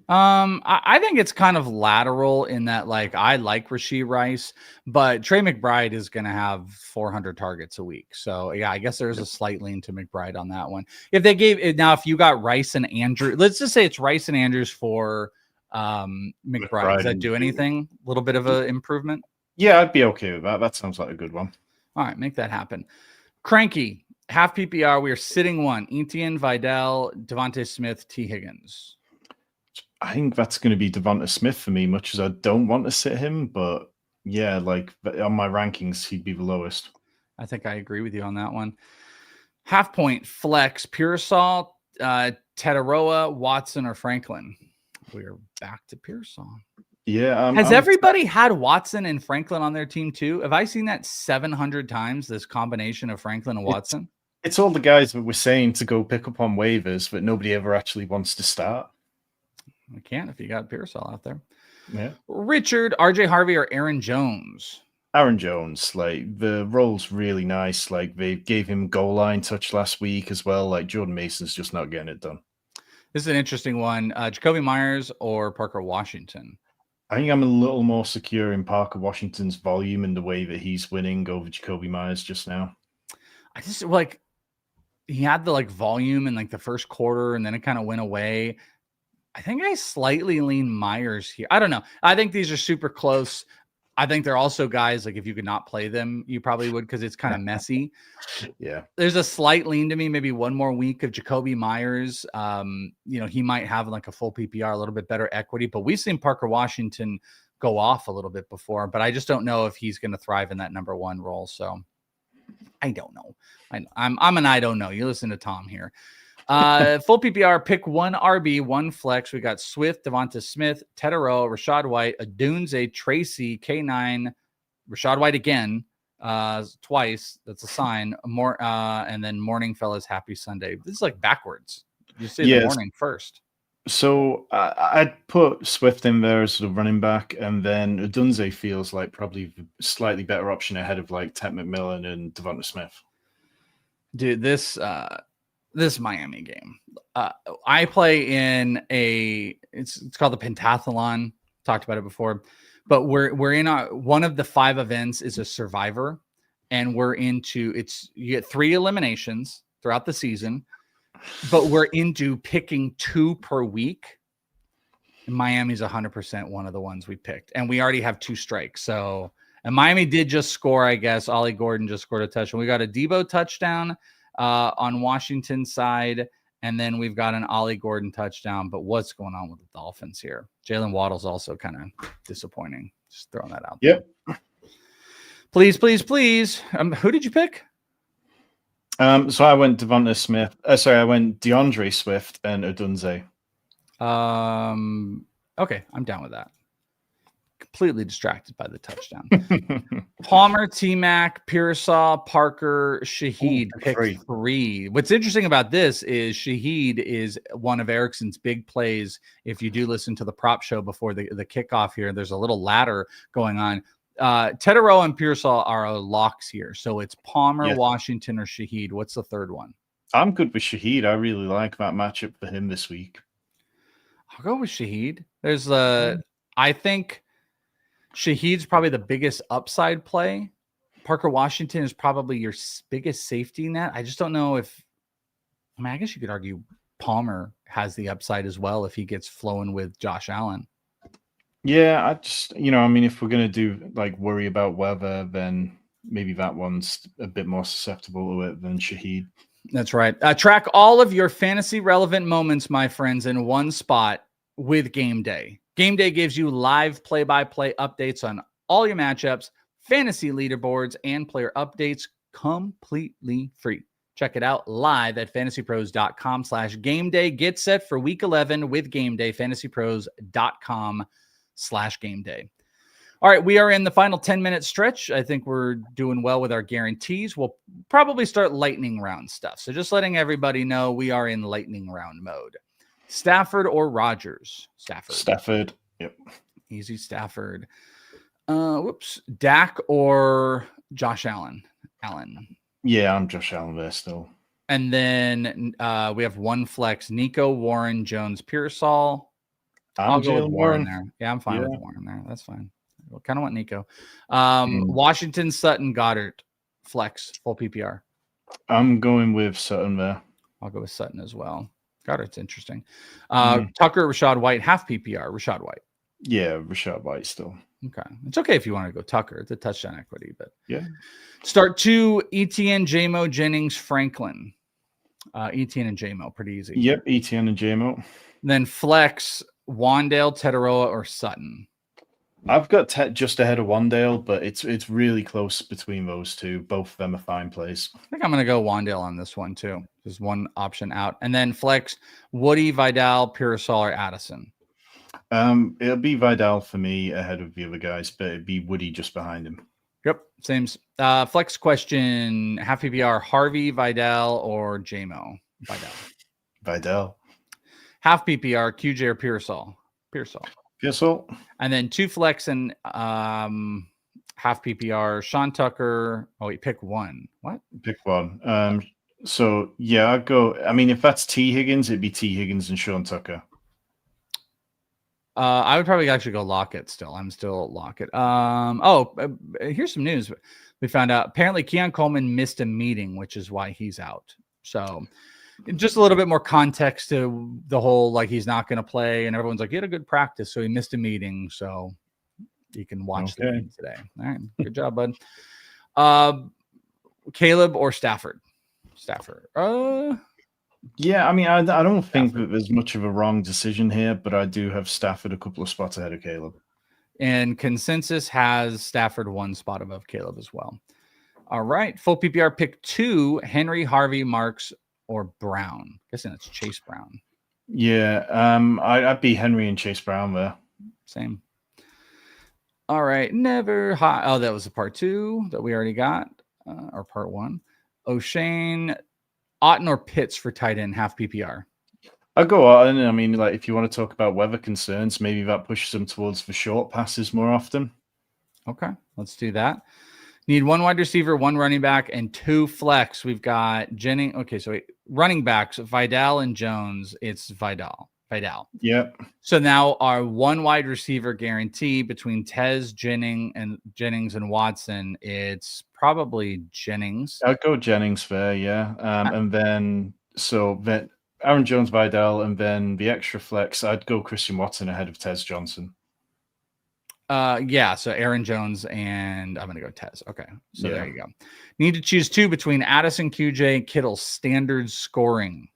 I think it's kind of lateral in that, like, I like Rasheed Rice, but Trey McBride is going to have 400 targets a week. So, yeah, I guess there's a slight lean to McBride on that one. If you got Rice and Andrews, let's just say it's Rice and Andrews for McBride. Does that do anything? A little bit of an improvement? Yeah, I'd be okay with that. That sounds like a good one. All right, make that happen. Cranky, half PPR. We are sitting one. Etienne, Vidal, Devontae Smith, T. Higgins. I think that's going to be Devonta Smith for me, much as I don't want to sit him. But yeah, like on my rankings, he'd be the lowest. I think I agree with you on that one. Half point flex, Pearsall, Tetaroa, Watson, or Franklin. We're back to Pearsall. Yeah. Has everybody had Watson and Franklin on their team too? Have I seen that 700 times, this combination of Franklin and Watson? It's all the guys that we're saying to go pick up on waivers, but nobody ever actually wants to start. I can't if you got Pearsall out there. Yeah. Richard, RJ Harvey, or Aaron Jones? Aaron Jones, like the role's really nice. Like they gave him goal line touch last week as well. Like Jordan Mason's just not getting it done. This is an interesting one. Jacoby Myers or Parker Washington? I think I'm a little more secure in Parker Washington's volume and the way that he's winning over Jacoby Myers just now. I just like he had the volume in the first quarter and then it kind of went away. I think I slightly lean Myers here. I don't know. I think these are super close. I think they're also guys, like if you could not play them, you probably would because it's kind of messy. Yeah. There's a slight lean to me, maybe one more week of Jacoby Myers. He might have a full PPR, a little bit better equity, but we've seen Parker Washington go off a little bit before, but I just don't know if he's going to thrive in that number one role. So I don't know. I'm an I don't know. You listen to Tom here. Full PPR, pick one RB, one flex. We got Swift, Devonta Smith, Tetaroa, Rachaad White, Adunze, Tracy, K9, Rachaad White again, twice. That's a sign. More, and then Morning Fellas, Happy Sunday. This is backwards. You say the morning first. So I'd put Swift in there as the running back, and then Adunze feels like probably the slightly better option ahead of Ted McMillan and Devonta Smith. Dude, this Miami game. I play in it's called the Pentathlon. Talked about it before, but we're in one of the 5 events is a survivor, and you get 3 eliminations throughout the season, but we're into picking 2 per week. And Miami's 100% one of the ones we picked, and we already have 2 strikes. So, and Miami did just score, I guess. Ollie Gordon just scored a touchdown. We got a Debo touchdown on Washington's side, and then we've got an Ollie Gordon touchdown. But what's going on with the Dolphins here? Jalen Waddle's also kind of disappointing. Just throwing that out there. Yep. Please, please, please. Who did you pick? So I went Devonta Smith. I went DeAndre Swift and Adunze. Okay, I'm down with that. Completely distracted by the touchdown. Palmer, T-Mac, Pearsall, Parker, Shaheed, pick 3. What's interesting about this is Shaheed is one of Erickson's big plays. If you do listen to the prop show before the kickoff here, there's a little ladder going on. Tetaroa and Pearsall are locks here. So it's Palmer, Washington, or Shaheed. What's the third one? I'm good with Shaheed. I really like that matchup for him this week. I'll go with Shaheed. There's I think Shaheed's probably the biggest upside play. Parker Washington is probably your biggest safety net. I just don't know if, I guess you could argue Palmer has the upside as well if he gets flowing with Josh Allen. Yeah, I just, if we're going to do worry about weather, then maybe that one's a bit more susceptible to it than Shaheed. That's right. Track all of your fantasy relevant moments, my friends, in one spot with Game Day. Game Day gives you live play-by-play updates on all your matchups, fantasy leaderboards, and player updates completely free. Check it out live at fantasypros.com/gameday. Get set for week 11 with Game Day, fantasypros.com/gameday. All right, we are in the final 10-minute stretch. I think we're doing well with our guarantees. We'll probably start lightning round stuff. So just letting everybody know we are in lightning round mode. Stafford or Rodgers? Stafford. Yep. Easy Stafford. Dak or Josh Allen? Yeah, I'm Josh Allen there still. And then we have one flex: Nico, Warren, Jones, Pearsall. I'll go with Warren there. Yeah, I'm fine with Warren there. That's fine. I kind of want Nico. Washington, Sutton, Goddard, flex, full PPR. I'm going with Sutton there. I'll go with Sutton as well. Goddard's interesting. Tucker, Rashad White, half PPR. Rashad White. Yeah, Rashad White still. Okay. It's okay if you want to go Tucker. It's a touchdown equity, but yeah. Start 2, ETN, JMO, Jennings, Franklin. ETN and JMO, pretty easy. Yep, ETN and JMO. Then flex, Wandale, Tetaroa, or Sutton. I've got just ahead of Wandale, but it's really close between those two. Both of them are fine plays. I think I'm going to go Wandale on this one too. There's one option out. And then flex, Woody, Vidal, Pearsall, or Addison. It'll be Vidal for me ahead of the other guys, but it'd be Woody just behind him. Yep, same. Flex question, half PPR, Harvey, Vidal, or JMO? Vidal. Half PPR, QJ or Pearsall? Pearsall. And then 2 flex and half PPR, Sean Tucker. Oh, wait, pick one. What? Pick one. So, yeah, I'd go. I mean, if that's T. Higgins, it'd be T. Higgins and Sean Tucker. I would probably actually go Lockett still. I'm still Lockett. Here's some news. We found out apparently Keon Coleman missed a meeting, which is why he's out. So just a little bit more context to the whole, like, he's not going to play. And everyone's like, he had a good practice. So he missed a meeting. So you can watch the game today. All right. Good job, bud. Caleb or Stafford? Yeah, I mean, I don't think that there's much of a wrong decision here, but I do have Stafford a couple of spots ahead of Caleb. And consensus has Stafford 1 spot above Caleb as well. All right. Full PPR pick 2, Henry, Harvey, Marks, or Brown. I'm guessing it's Chase Brown. Yeah, I'd be Henry and Chase Brown there. Same. All right. Never high. Oh, that was a part 2 that we already got, or part 1. O'Shane, Otten, or Pitts for tight end, half PPR. I'll go Otten. I mean, like, if you want to talk about weather concerns, maybe that pushes them towards the short passes more often. Okay, let's do that. Need 1 wide receiver, 1 running back, and 2 flex. We've got Jennings. Okay, so running backs, Vidal and Jones. It's Vidal. Yep. So now our 1 wide receiver guarantee between Tez, Jennings, and Watson. It's probably Jennings. I'd go Jennings there, yeah. And then Aaron Jones, Vidal, and then the extra flex, I'd go Christian Watson ahead of Tez Johnson. Yeah, so Aaron Jones and I'm going to go Tez. Okay, so there you go. Need to choose 2 between Addison, QJ, Kittle, standard scoring.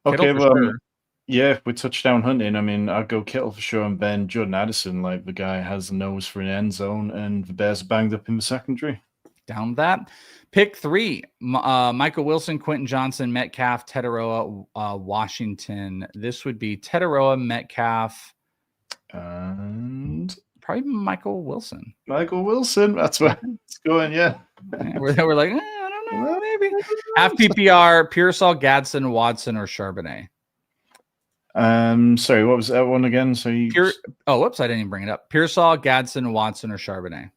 Okay, well, sure. Yeah, with touchdown hunting, I mean, I'd go Kittle for sure, and then Jordan Addison. Like, the guy has a nose for an end zone, and the Bears are banged up in the secondary. Down that. Pick 3, Michael Wilson, Quentin Johnson, Metcalf, Tetaroa, Washington. This would be Tetaroa, Metcalf, and probably Michael Wilson. That's where it's going, yeah. We're like, I don't know, maybe. Half PPR, Pearsall, Gadsden, Watson, or Charbonnet. Sorry, what was that one again? So whoops, I didn't even bring it up. Pearsall, Gadsden, Watson, or Charbonnet.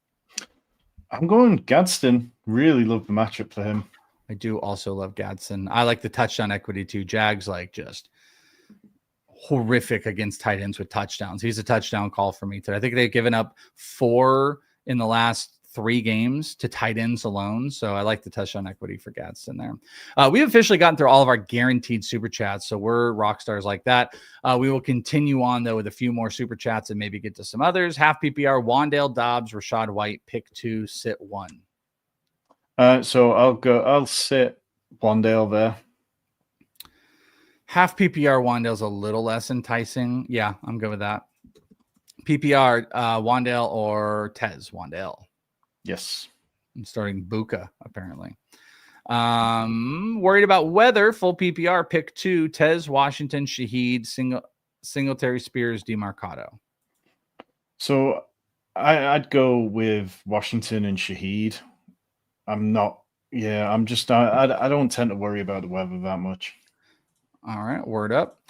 I'm going Gadsden. Really love the matchup for him. I do also love Gadsden. I like the touchdown equity too. Jags like just horrific against tight ends with touchdowns. He's a touchdown call for me today. I think they've given up 4 in the last 3 games to tight ends alone. So I like the touchdown equity for Gadsden there. We've officially gotten through all of our guaranteed super chats. So we're rock stars like that. We will continue on though with a few more super chats and maybe get to some others. Half PPR, Wandale, Dobbs, Rashad White, pick 2, sit 1. So I'll sit Wandale there. Half PPR Wandale's a little less enticing. Yeah, I'm good with that. PPR, Wandale or Tez? Wandale. Yes. I'm starting Buka, apparently. Worried about weather. Full PPR. Pick 2. Tez, Washington, Shaheed, Singletary, Spears, DeMarcado. So I'd go with Washington and Shaheed. I'm not. Yeah, I'm just. I don't tend to worry about the weather that much. All right, word up.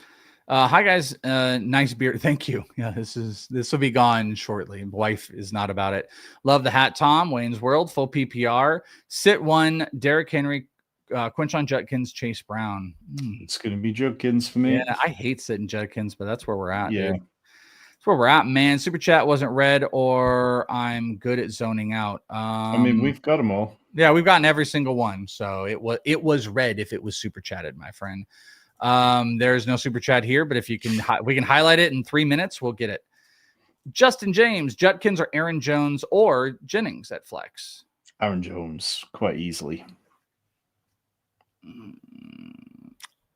Hi guys, nice beard. Thank you. Yeah, this will be gone shortly. Wife is not about it. Love the hat, Tom. Wayne's World, full PPR. Sit 1, Derrick Henry, Quinshon Judkins, Chase Brown. It's gonna be Judkins for me. Yeah, I hate sitting Judkins, but that's where we're at. Yeah, dude. That's where we're at, man. Super chat wasn't read, or I'm good at zoning out. I mean, we've got them all. Yeah, we've gotten every single one, so it was read if it was super chatted, my friend. There's no super chat here, but if you can, we can highlight it in 3 minutes. We'll get it. Justin James, Judkins or Aaron Jones or Jennings at flex? Aaron Jones, quite easily.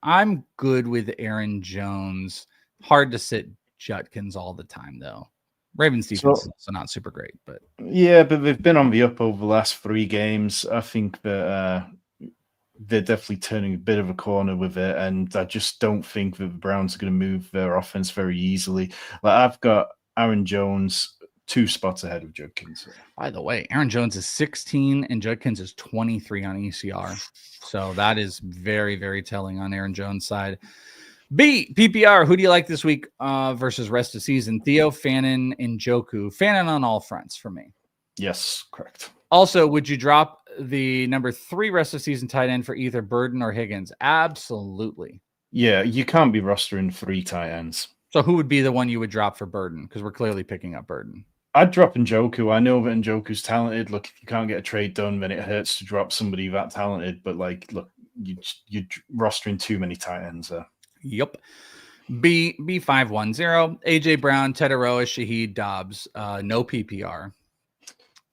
I'm good with Aaron Jones. Hard to sit Judkins all the time, though. Ravens defense is also not super great, but yeah, but they've been on the up over the last 3 games. I think that they're definitely turning a bit of a corner with it, and I just don't think that the Browns are going to move their offense very easily. Like, I've got Aaron Jones 2 spots ahead of Judkins. By the way, Aaron Jones is 16 and Judkins is 23 on ECR. So that is very, very telling on Aaron Jones' side. B, PPR, who do you like this week versus rest of season? Theo, Fannin, and Njoku. Fannin on all fronts for me. Yes, correct. Also, would you drop the number 3 rest of season tight end for either Burden or Higgins? Absolutely. Yeah, you can't be rostering 3 tight ends. So who would be the one you would drop for Burden? Because we're clearly picking up Burden. I'd drop Njoku. I know that Njoku's talented. Look, if you can't get a trade done, then it hurts to drop somebody that talented. But, like, look, you're rostering too many tight ends there. Yep. B510, AJ Brown, Tetaroa, Shaheed, Dobbs. No PPR.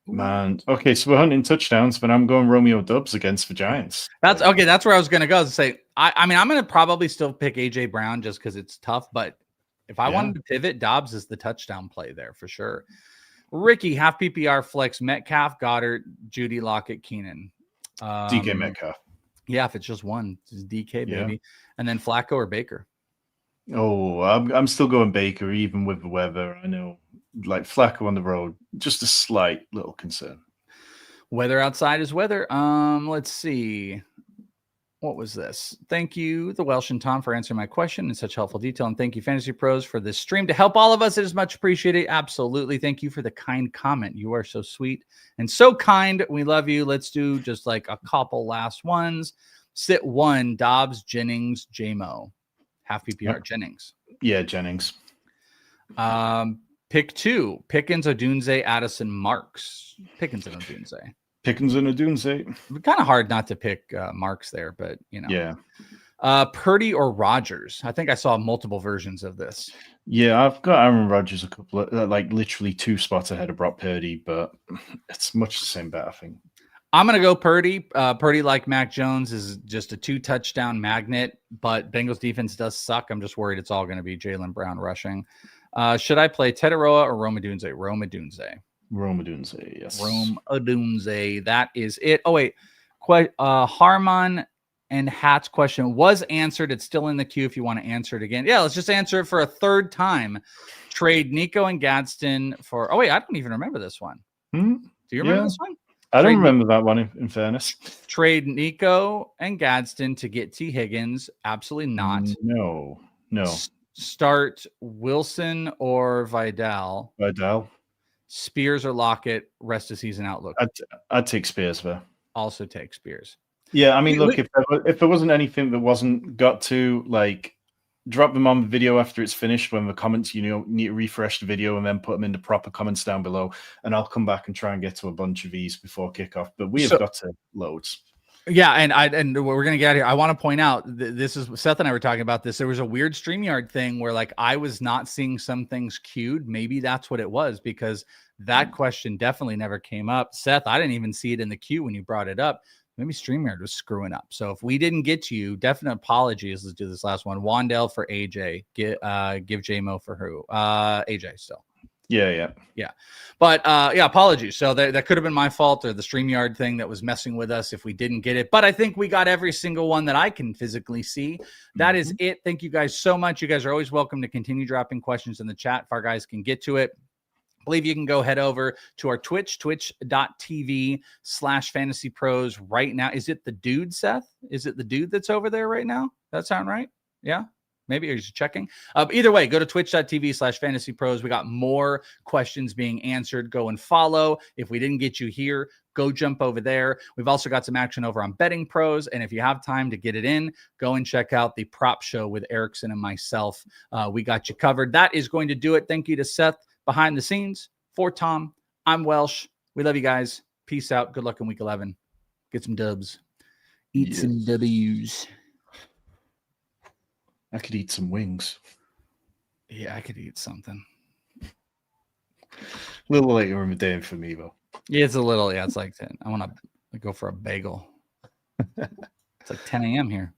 Man, okay, so we're hunting touchdowns, but I'm going Romeo Doubs against the Giants. That's okay. That's where I was going to go to say. I mean, I'm going to probably still pick AJ Brown just because it's tough. But if I wanted to pivot, Dobbs is the touchdown play there for sure. Ricky, half PPR flex, Metcalf, Goddard, Judy, Lockett, Keenan. DK Metcalf. Yeah, if it's just one, it's DK, baby. And then Flacco or Baker. Oh, I'm still going Baker, even with the weather. I know, like, Flacco on the road, just a slight little concern. Weather outside is weather. Let's see. What was this? Thank you, the Welsh and Tom, for answering my question in such helpful detail. And thank you, Fantasy Pros, for this stream to help all of us. It is much appreciated. Absolutely. Thank you for the kind comment. You are so sweet and so kind. We love you. Let's do just like a couple last ones. Sit 1, Dobbs, Jennings, JMO. Half PPR, Jennings. Yeah, Jennings. Pick 2, Pickens, Odunze, Addison, Marks. Pickens and Odunze. Pickens and Odunze. Kind of hard not to pick Marks there, but you know. Yeah. Purdy or Rodgers. I think I saw multiple versions of this. Yeah, I've got Aaron Rodgers a couple of, like, literally 2 spots ahead of Brock Purdy, but it's much the same bet, I think. I'm going to go Purdy. Purdy, like Mac Jones, is just a 2-touchdown magnet, but Bengals defense does suck. I'm just worried it's all going to be Jaylen Brown rushing. Should I play Tetaroa or Rome Odunze? Rome Odunze. Rome Odunze, yes. Rome Odunze. That is it. Oh, wait. Harmon and Hat's question was answered. It's still in the queue if you want to answer it again. Yeah, let's just answer it for a 3rd time. Trade Nico and Gadsden for... Oh, wait. I don't even remember this one. Do you remember this one? I don't remember that one, in fairness. Trade Nico and Gadsden to get T. Higgins. Absolutely not. No. Start Wilson or Vidal. Spears or Lockett, rest of season outlook. I'd take Spears there. Also take Spears. Yeah, I mean, look, if there wasn't anything that wasn't got to, like, drop them on the video after it's finished when the comments, you know, need to refresh the video and then put them in the proper comments down below. And I'll come back and try and get to a bunch of these before kickoff. But we have got to loads. Yeah, and we're gonna get out of here. I want to point out this is Seth and I were talking about this. There was a weird StreamYard thing where, like, I was not seeing some things queued. Maybe that's what it was, because that question definitely never came up. Seth, I didn't even see it in the queue when you brought it up. Maybe StreamYard was screwing up. So if we didn't get to you, definite apologies. Let's do this last one. Wandale for AJ. Give JMO for who? AJ still. Yeah. But apologies. So that could have been my fault, or the StreamYard thing that was messing with us if we didn't get it. But I think we got every single one that I can physically see. That is it. Thank you guys so much. You guys are always welcome to continue dropping questions in the chat if our guys can get to it. I believe you can go head over to our twitch.tv/FantasyPros right now. Is it the dude, Seth? Is it the dude that's over there right now? That sound right? Yeah. Maybe you're just checking. Either way, go to twitch.tv/FantasyPros. We got more questions being answered. Go and follow. If we didn't get you here, go jump over there. We've also got some action over on Betting Pros. And if you have time to get it in, go and check out the prop show with Erickson and myself. We got you covered. That is going to do it. Thank you to Seth behind the scenes. For Tom, I'm Welsh. We love you guys. Peace out. Good luck in week 11. Get some dubs. Eat some W's. I could eat some wings. Yeah, I could eat something. A little later in the day for me, though. Yeah, it's a little. Yeah, it's like 10. I want to go for a bagel. It's like 10 a.m. here.